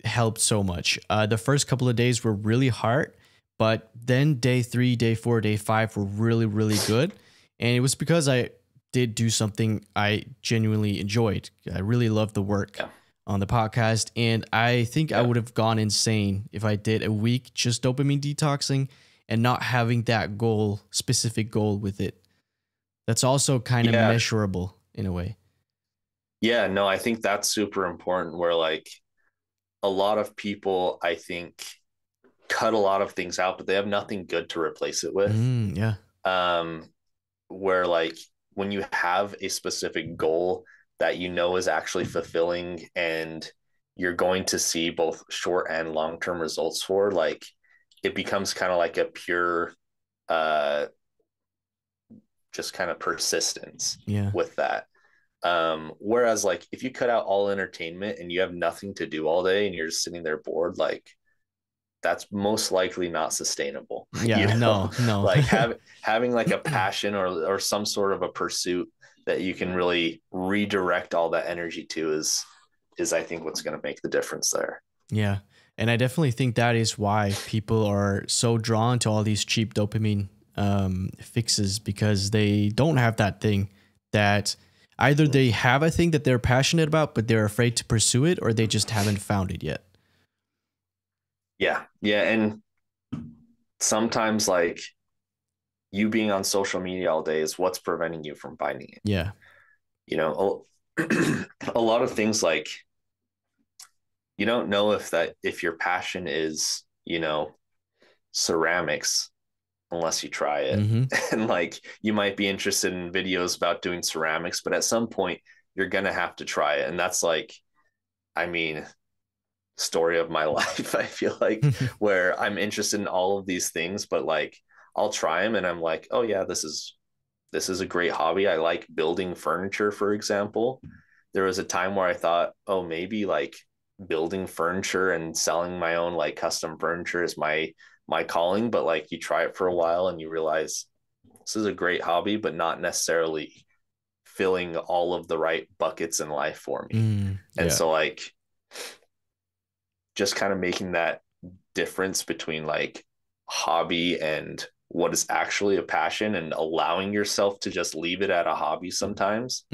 helped so much. The first couple of days were really hard, but then day 3, day 4, day 5 were really, really good. And it was because I did do something I genuinely enjoyed. I really loved the work on the podcast. And I think I would have gone insane if I did a week just dopamine detoxing and not having that specific goal with it. That's also kind of measurable in a way. Yeah, no, I think that's super important, where like a lot of people, I think, cut a lot of things out, but they have nothing good to replace it with. Where like when you have a specific goal that is actually fulfilling and you're going to see both short and long-term results for, like it becomes kind of like a pure just kind of persistence with that. Whereas like if you cut out all entertainment and you have nothing to do all day and you're just sitting there bored, like that's most likely not sustainable. No. Like having like a passion or some sort of a pursuit that you can really redirect all that energy to is I think what's going to make the difference there. Yeah. And I definitely think that is why people are so drawn to all these cheap dopamine fixes, because they don't have that thing that either they have a thing that they're passionate about, but they're afraid to pursue it, or they just haven't found it yet. Yeah. And sometimes like you being on social media all day is what's preventing you from finding it. Yeah. You know, a lot of things, like, you don't know if your passion is, ceramics unless you try it. Mm-hmm. And like, you might be interested in videos about doing ceramics, but at some point you're going to have to try it. And that's like, I mean, story of my life, I feel like, where I'm interested in all of these things, but like, I'll try them and I'm like, oh yeah, this is a great hobby. I like building furniture, for example. There was a time where I thought, oh, maybe like building furniture and selling my own like custom furniture is my calling. But like, you try it for a while and you realize this is a great hobby, but not necessarily filling all of the right buckets in life for me. Yeah. And so like, just kind of making that difference between like hobby and what is actually a passion, and allowing yourself to just leave it at a hobby sometimes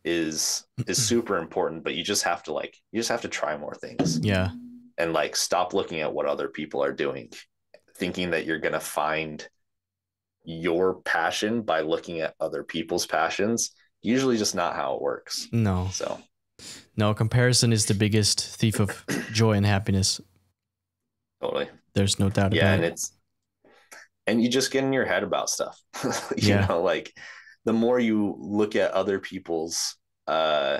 is super important. But you just have to try more things. Yeah. And like, stop looking at what other people are doing, thinking that you're going to find your passion by looking at other people's passions. Usually just not how it works. No. So no, comparison is the biggest thief of joy and happiness. Totally. There's no doubt about it. And you just get in your head about stuff. you know, like, the more you look at other people's YouTube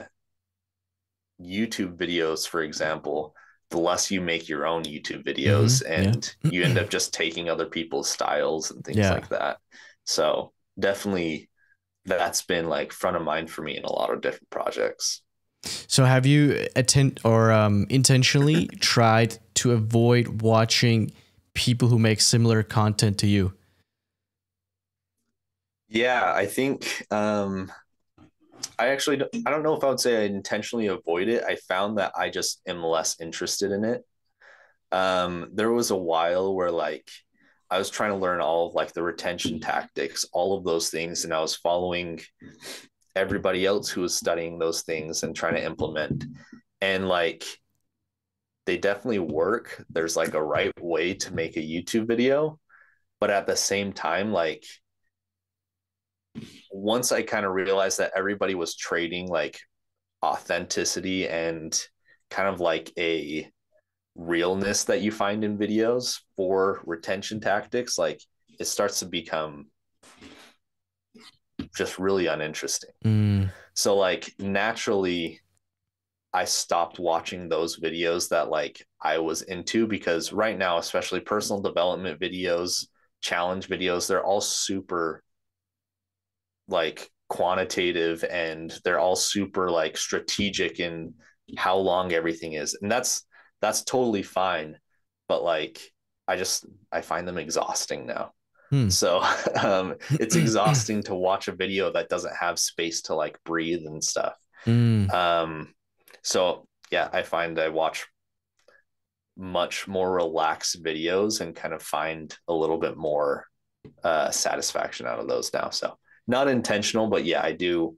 videos, for example, the less you make your own YouTube videos, and you end up just taking other people's styles and things like that. So definitely that's been like front of mind for me in a lot of different projects. So have you intentionally tried to avoid watching people who make similar content to you? Yeah, I think I don't know if I would say I intentionally avoid it. I found that I just am less interested in it. There was a while where like I was trying to learn all of like the retention tactics, all of those things, and I was following everybody else who was studying those things and trying to implement. And like, they definitely work. There's like a right way to make a YouTube video, but at the same time, like, once I kind of realized that everybody was trading like authenticity and kind of like a realness that you find in videos for retention tactics, like, it starts to become just really uninteresting. So like, naturally I stopped watching those videos that like I was into, because right now, especially personal development videos, challenge videos, they're all super like quantitative, and they're all super like strategic in how long everything is. And that's totally fine. But like, I find them exhausting now. So it's exhausting to watch a video that doesn't have space to like breathe and stuff. So yeah, I find I watch much more relaxed videos and kind of find a little bit more satisfaction out of those now. So not intentional, but yeah, I do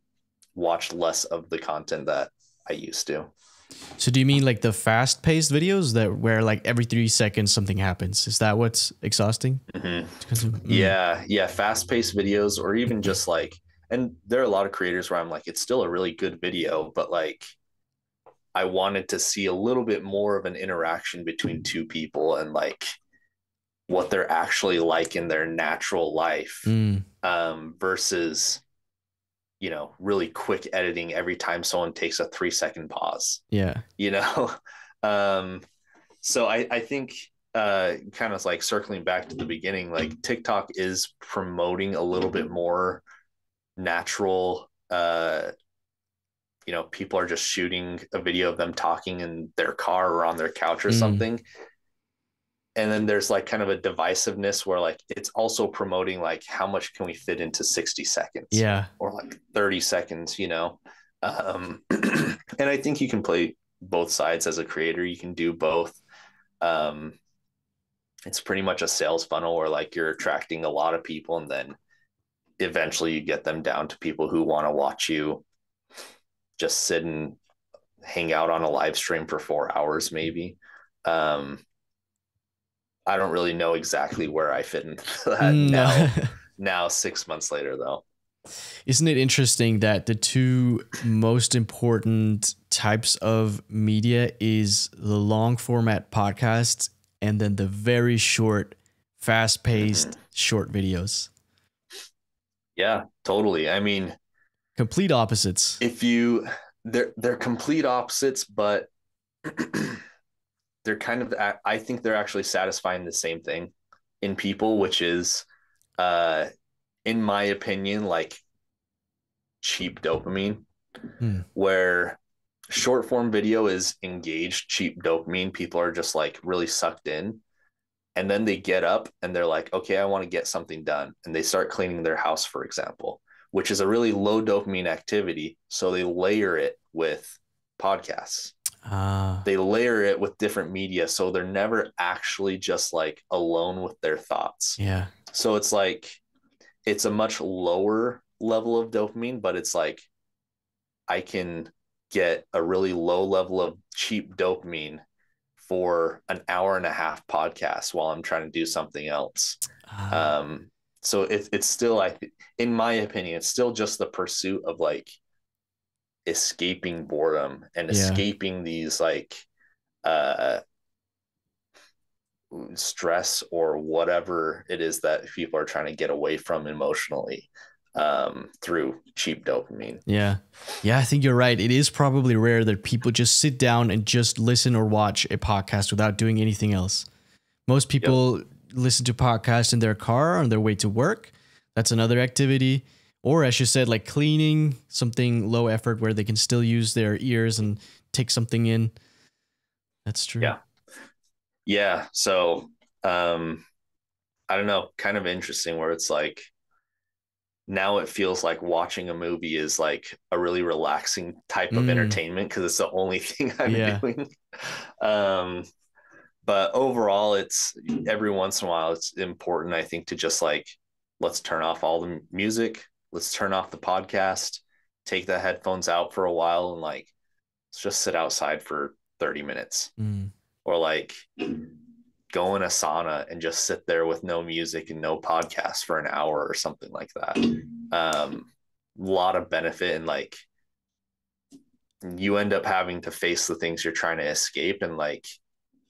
watch less of the content that I used to. So do you mean like the fast-paced videos where like every 3 seconds something happens? Is that what's exhausting? Yeah, fast-paced videos, or even just like, and there are a lot of creators where I'm like, it's still a really good video, but like, I wanted to see a little bit more of an interaction between two people and like what they're actually like in their natural life, versus, really quick editing every time someone takes a 3-second pause. Yeah. So I think kind of like circling back to the beginning, like, TikTok is promoting a little bit more natural, people are just shooting a video of them talking in their car or on their couch or something. And then there's like kind of a divisiveness where like, it's also promoting like, how much can we fit into 60 seconds? Yeah. Or like 30 seconds, and I think you can play both sides as a creator. You can do both. It's pretty much a sales funnel where like, you're attracting a lot of people, and then eventually you get them down to people who want to watch you just sit and hang out on a live stream for 4 hours, maybe. I don't really know exactly where I fit into that now. now 6 months later, though. Isn't it interesting that the two most important types of media is the long format podcasts and then the very short, fast paced short videos? Yeah, totally. I mean, complete opposites. They're complete opposites, but they're kind of, I think they're actually satisfying the same thing in people, which is, in my opinion, like cheap dopamine, where short form video is engaged, cheap dopamine. People are just like really sucked in. And then they get up and they're like, okay, I want to get something done. And they start cleaning their house, for example, which is a really low dopamine activity. So they layer it with podcasts. They layer it with different media. So they're never actually just like alone with their thoughts. Yeah. So it's like, it's a much lower level of dopamine, but it's like, I can get a really low level of cheap dopamine for an hour and a half podcast while I'm trying to do something else. So it's still, in my opinion, it's still just the pursuit of like escaping boredom and escaping these like stress or whatever it is that people are trying to get away from emotionally through cheap dopamine. Yeah. I think you're right. It is probably rare that people just sit down and just listen or watch a podcast without doing anything else. Most people listen to podcasts in their car on their way to work. That's another activity. Or as you said, like cleaning, something low effort where they can still use their ears and take something in. That's true. Yeah. So I don't know, kind of interesting where it's like, now it feels like watching a movie is like a really relaxing type of entertainment because it's the only thing I'm doing. But overall, it's every once in a while, it's important, I think, to just like, let's turn off all the music. Let's turn off the podcast, take the headphones out for a while and like, let's just sit outside for 30 minutes or like go in a sauna and just sit there with no music and no podcast for an hour or something like that. A lot of benefit, and like you end up having to face the things you're trying to escape, and like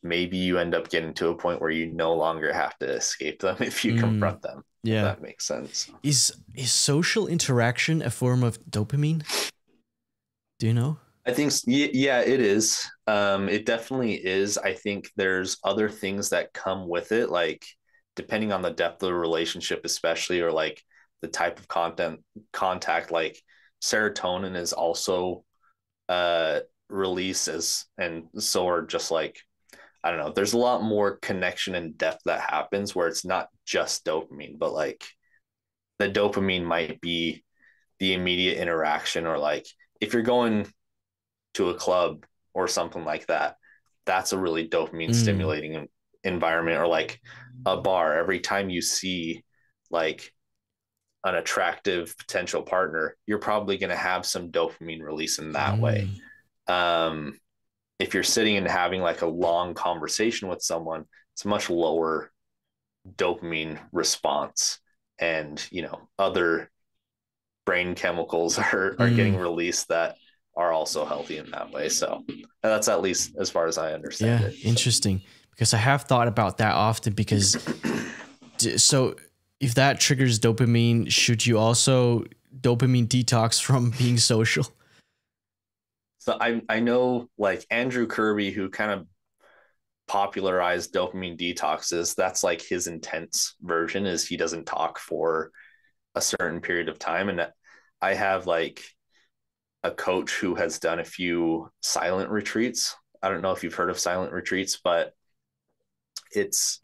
maybe you end up getting to a point where you no longer have to escape them if you confront them. If that makes sense. Is social interaction a form of dopamine? Do you know? I think, yeah, it is. It definitely is. I think there's other things that come with it, like depending on the depth of the relationship, especially, or like the type of contact, like serotonin is also released and so are just like, I don't know, there's a lot more connection and depth that happens where it's not just dopamine, but like the dopamine might be the immediate interaction, or like if you're going to a club or something like that, that's a really dopamine stimulating environment. Or like a bar, every time you see like an attractive potential partner, you're probably going to have some dopamine release in that way. If you're sitting and having like a long conversation with someone, it's a much lower dopamine response, and you know, other brain chemicals are getting released that are also healthy in that way. So that's at least as far as I understand it. Interesting, because I have thought about that often, because so if that triggers dopamine, should you also dopamine detox from being social? So I know like Andrew Kirby, who kind of popularized dopamine detoxes, that's like his intense version, is he doesn't talk for a certain period of time. And I have like a coach who has done a few silent retreats. I don't know if you've heard of silent retreats, but it's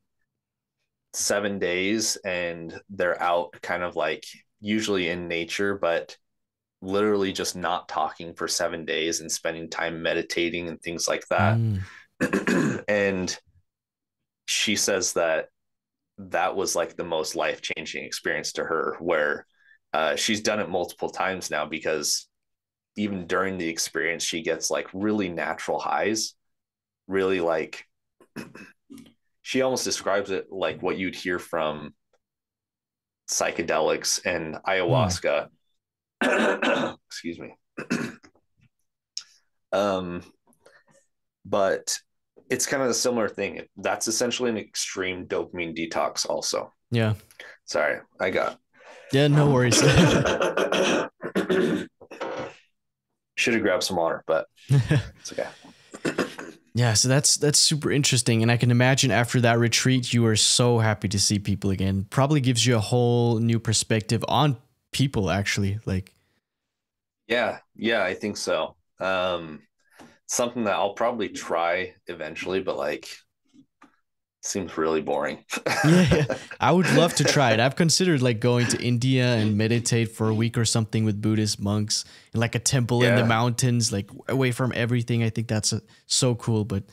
7 days and they're out kind of like usually in nature, but literally just not talking for 7 days and spending time meditating and things like that. And she says that was like the most life-changing experience to her, where she's done it multiple times now, because even during the experience, she gets like really natural highs, really like, she almost describes it like what you'd hear from psychedelics and ayahuasca. Excuse me. But it's kind of a similar thing. That's essentially an extreme dopamine detox also. Yeah. Sorry, I got. Yeah, no worries. Should have grabbed some water, but it's okay. Yeah, so that's super interesting. And I can imagine after that retreat, you were so happy to see people again. Probably gives you a whole new perspective on people, actually. Like, yeah, I think so. Something that I'll probably try eventually, but like seems really boring. yeah, I would love to try it. I've considered like going to India and meditate for a week or something with Buddhist monks in like a temple in the mountains, like away from everything. I think that's so cool. But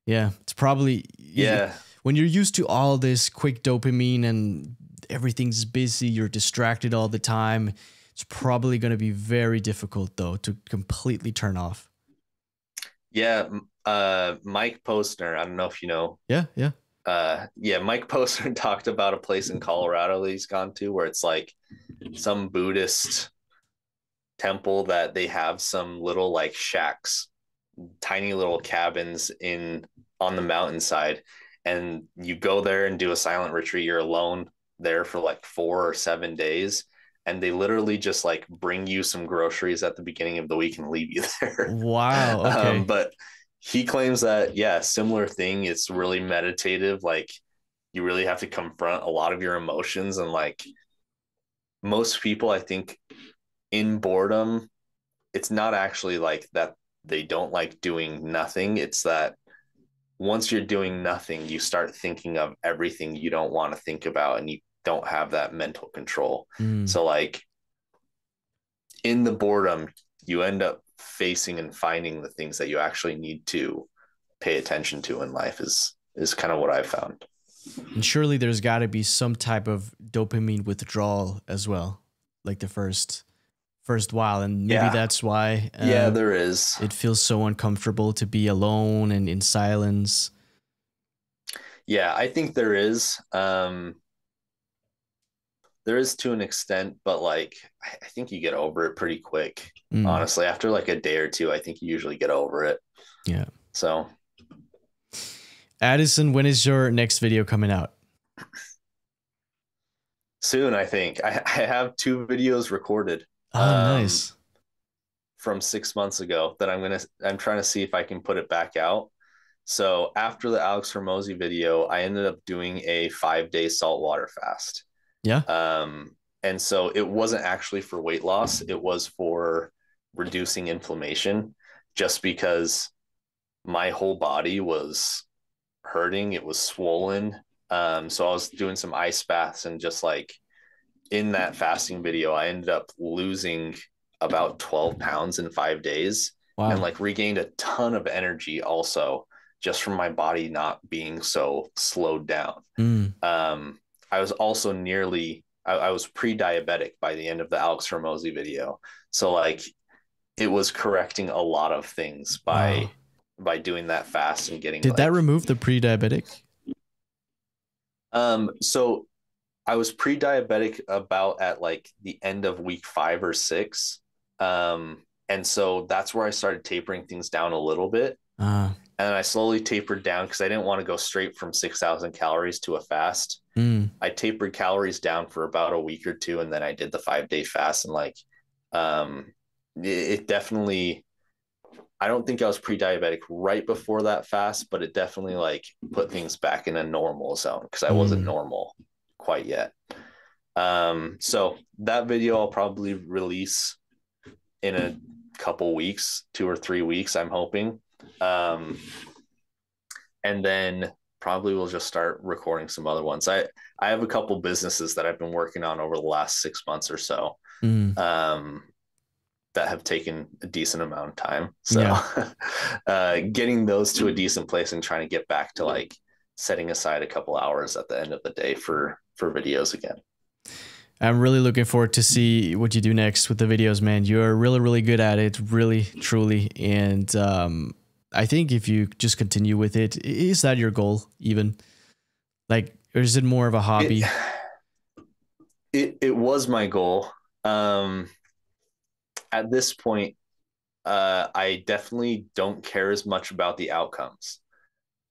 yeah, it's probably when you're used to all this quick dopamine and everything's busy, you're distracted all the time. It's probably going to be very difficult though to completely turn off. Yeah, Mike Postner. I don't know if you know. Yeah. Mike Postner talked about a place in Colorado that he's gone to where it's like some Buddhist temple that they have some little like shacks, tiny little cabins on the mountainside, and you go there and do a silent retreat. You're alone there for like 4 or 7 days, and they literally just like bring you some groceries at the beginning of the week and leave you there. Wow. Okay. But he claims that, similar thing. It's really meditative. Like you really have to confront a lot of your emotions. And like most people, I think in boredom, it's not actually like that they don't like doing nothing. It's that once you're doing nothing, you start thinking of everything you don't want to think about, and you don't have that mental control. So like in the boredom, you end up facing and finding the things that you actually need to pay attention to in life is kind of what I've found. And surely there's got to be some type of dopamine withdrawal as well, like the first while, and maybe that's why there is. It feels so uncomfortable to be alone and in silence. Yeah, I think there is. There is to an extent, but like I think you get over it pretty quick. Honestly, after like a day or two, I think you usually get over it. Yeah. So, Addison, when is your next video coming out? Soon, I think. I have 2 videos recorded. Oh, nice. From 6 months ago that I'm trying to see if I can put it back out. So after the Alex Hormozi video, I ended up doing a 5-day saltwater fast. Yeah. And so it wasn't actually for weight loss. It was for reducing inflammation, just because my whole body was hurting. It was swollen. So I was doing some ice baths, and just like in that fasting video, I ended up losing about 12 pounds in 5 days. Wow. And like regained a ton of energy also, just from my body not being so slowed down. I was also I was pre-diabetic by the end of the Alex Hormozi video. So like it was correcting a lot of things by doing that fast and getting. Did that remove the pre-diabetic? So I was pre-diabetic about at like the end of week 5 or 6. And so that's where I started tapering things down a little bit. And I slowly tapered down because I didn't want to go straight from 6,000 calories to a fast. I tapered calories down for about a week or 2, and then I did the 5-day fast. And like, it definitely, I don't think I was pre-diabetic right before that fast, but it definitely like put things back in a normal zone, because I wasn't normal quite yet. So that video I'll probably release in a couple weeks, 2 or 3 weeks, I'm hoping. And then probably we'll just start recording some other ones. I have a couple businesses that I've been working on over the last 6 months or so, that have taken a decent amount of time. So getting those to a decent place and trying to get back to like setting aside a couple hours at the end of the day for videos again. I'm really looking forward to see what you do next with the videos, man. You're really, really good at it, really, truly. And I think if you just continue with it, is that your goal even? Like, or is it more of a hobby? it was my goal. At this point, I definitely don't care as much about the outcomes.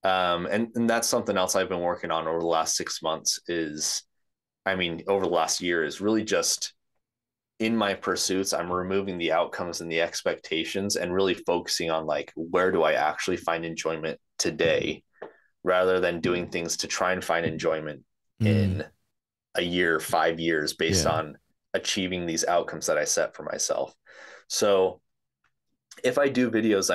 And that's something else I've been working on over the last 6 months over the last year is really just in my pursuits, I'm removing the outcomes and the expectations and really focusing on like, where do I actually find enjoyment today rather than doing things to try and find enjoyment in a year, 5 years based on achieving these outcomes that I set for myself. So if I do videos,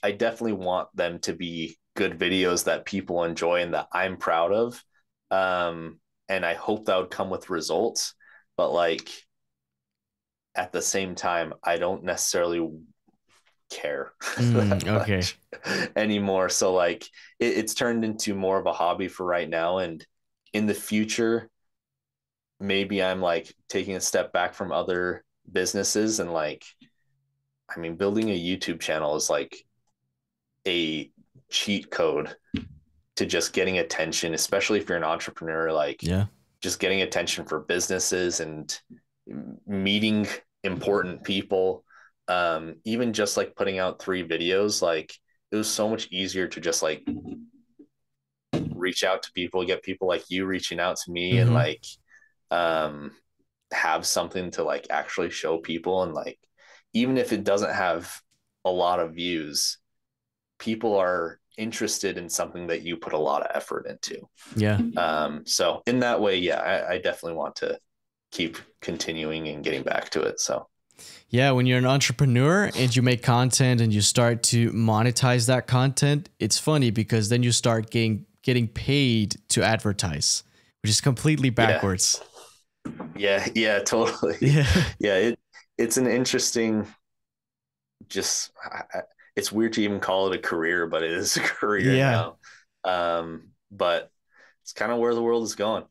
I definitely want them to be good videos that people enjoy and that I'm proud of. And I hope that would come with results, but like at the same time, I don't necessarily care okay. anymore. So like it's turned into more of a hobby for right now. And in the future, maybe I'm like taking a step back from other businesses and like, building a YouTube channel is like a cheat code to just getting attention, especially if you're an entrepreneur, like just getting attention for businesses and meeting important people. Even just like putting out 3 videos, like it was so much easier to just like reach out to people, get people like you reaching out to me and like have something to like actually show people. And like, even if it doesn't have a lot of views, people are interested in something that you put a lot of effort into. So in that way, I definitely want to keep continuing and getting back to it. So when you're an entrepreneur and you make content and you start to monetize that content, it's funny because then you start getting paid to advertise, which is completely backwards. Yeah, totally. It's an interesting, it's weird to even call it a career, but it is a career now. But it's kind of where the world is going.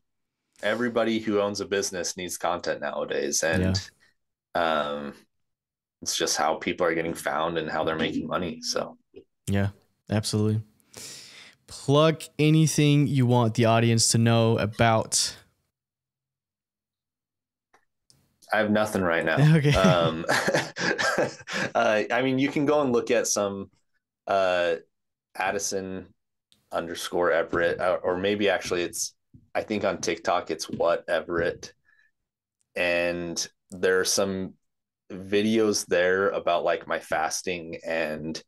Everybody who owns a business needs content nowadays. And it's just how people are getting found and how they're making money. So yeah, absolutely. Plug anything you want the audience to know about. I have nothing right now. Okay. You can go and look at some Addison _Everett, or maybe actually I think on TikTok it's what Everett. And there are some videos there about like my fasting and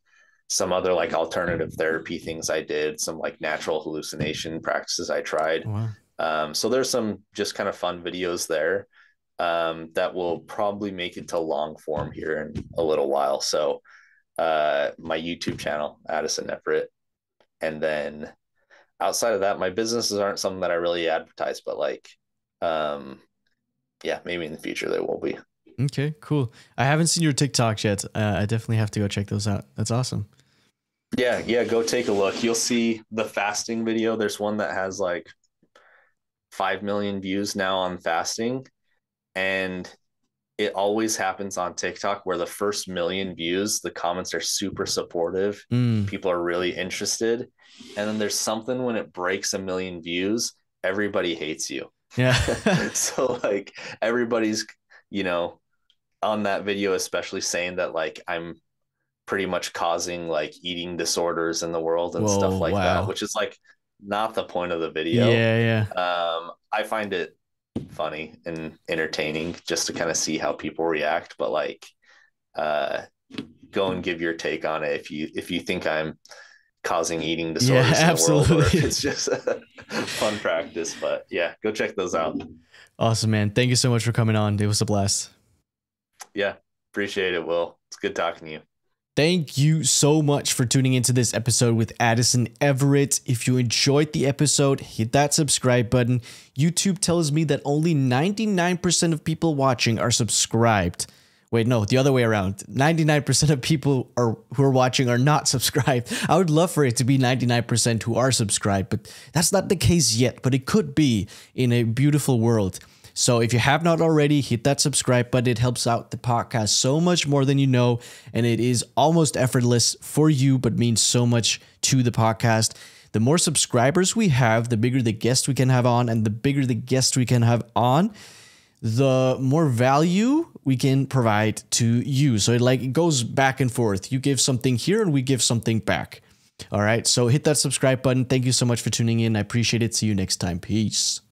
some other like alternative therapy things I did, some like natural hallucination practices I tried. Wow. So there's some just kind of fun videos there. That will probably make it to long form here in a little while. So my YouTube channel, Addison Everett. And then outside of that, my businesses aren't something that I really advertise, but like, maybe in the future they will be. Okay, cool. I haven't seen your TikToks yet. I definitely have to go check those out. That's awesome. Yeah, go take a look. You'll see the fasting video. There's one that has like 5 million views now on fasting. And it always happens on TikTok where the first 1 million views, the comments are super supportive. People are really interested. And then there's something when it breaks 1 million views, everybody hates you. Yeah. So like everybody's, on that video, especially saying that like I'm pretty much causing like eating disorders in the world and stuff like that, which is like not the point of the video. I find it funny and entertaining just to kind of see how people react, but like go and give your take on it if you think I'm causing eating disorders in the world, or if it's just a fun practice. But yeah, go check those out. Awesome, man. Thank you so much for coming on. It was a blast. Yeah, appreciate it, Will. It's good talking to you. Thank you so much for tuning into this episode with Addison Everett. If you enjoyed the episode, hit that subscribe button. YouTube tells me that only 99% of people watching are subscribed. Wait, no, the other way around. 99% of people who are watching are not subscribed. I would love for it to be 99% who are subscribed, but that's not the case yet, but it could be in a beautiful world. So if you have not already, hit that subscribe button. It helps out the podcast so much more than you know, and it is almost effortless for you, but means so much to the podcast. The more subscribers we have, the bigger the guest we can have on, and the bigger the guest we can have on, the more value we can provide to you. So it goes back and forth. You give something here and we give something back. All right. So hit that subscribe button. Thank you so much for tuning in. I appreciate it. See you next time. Peace.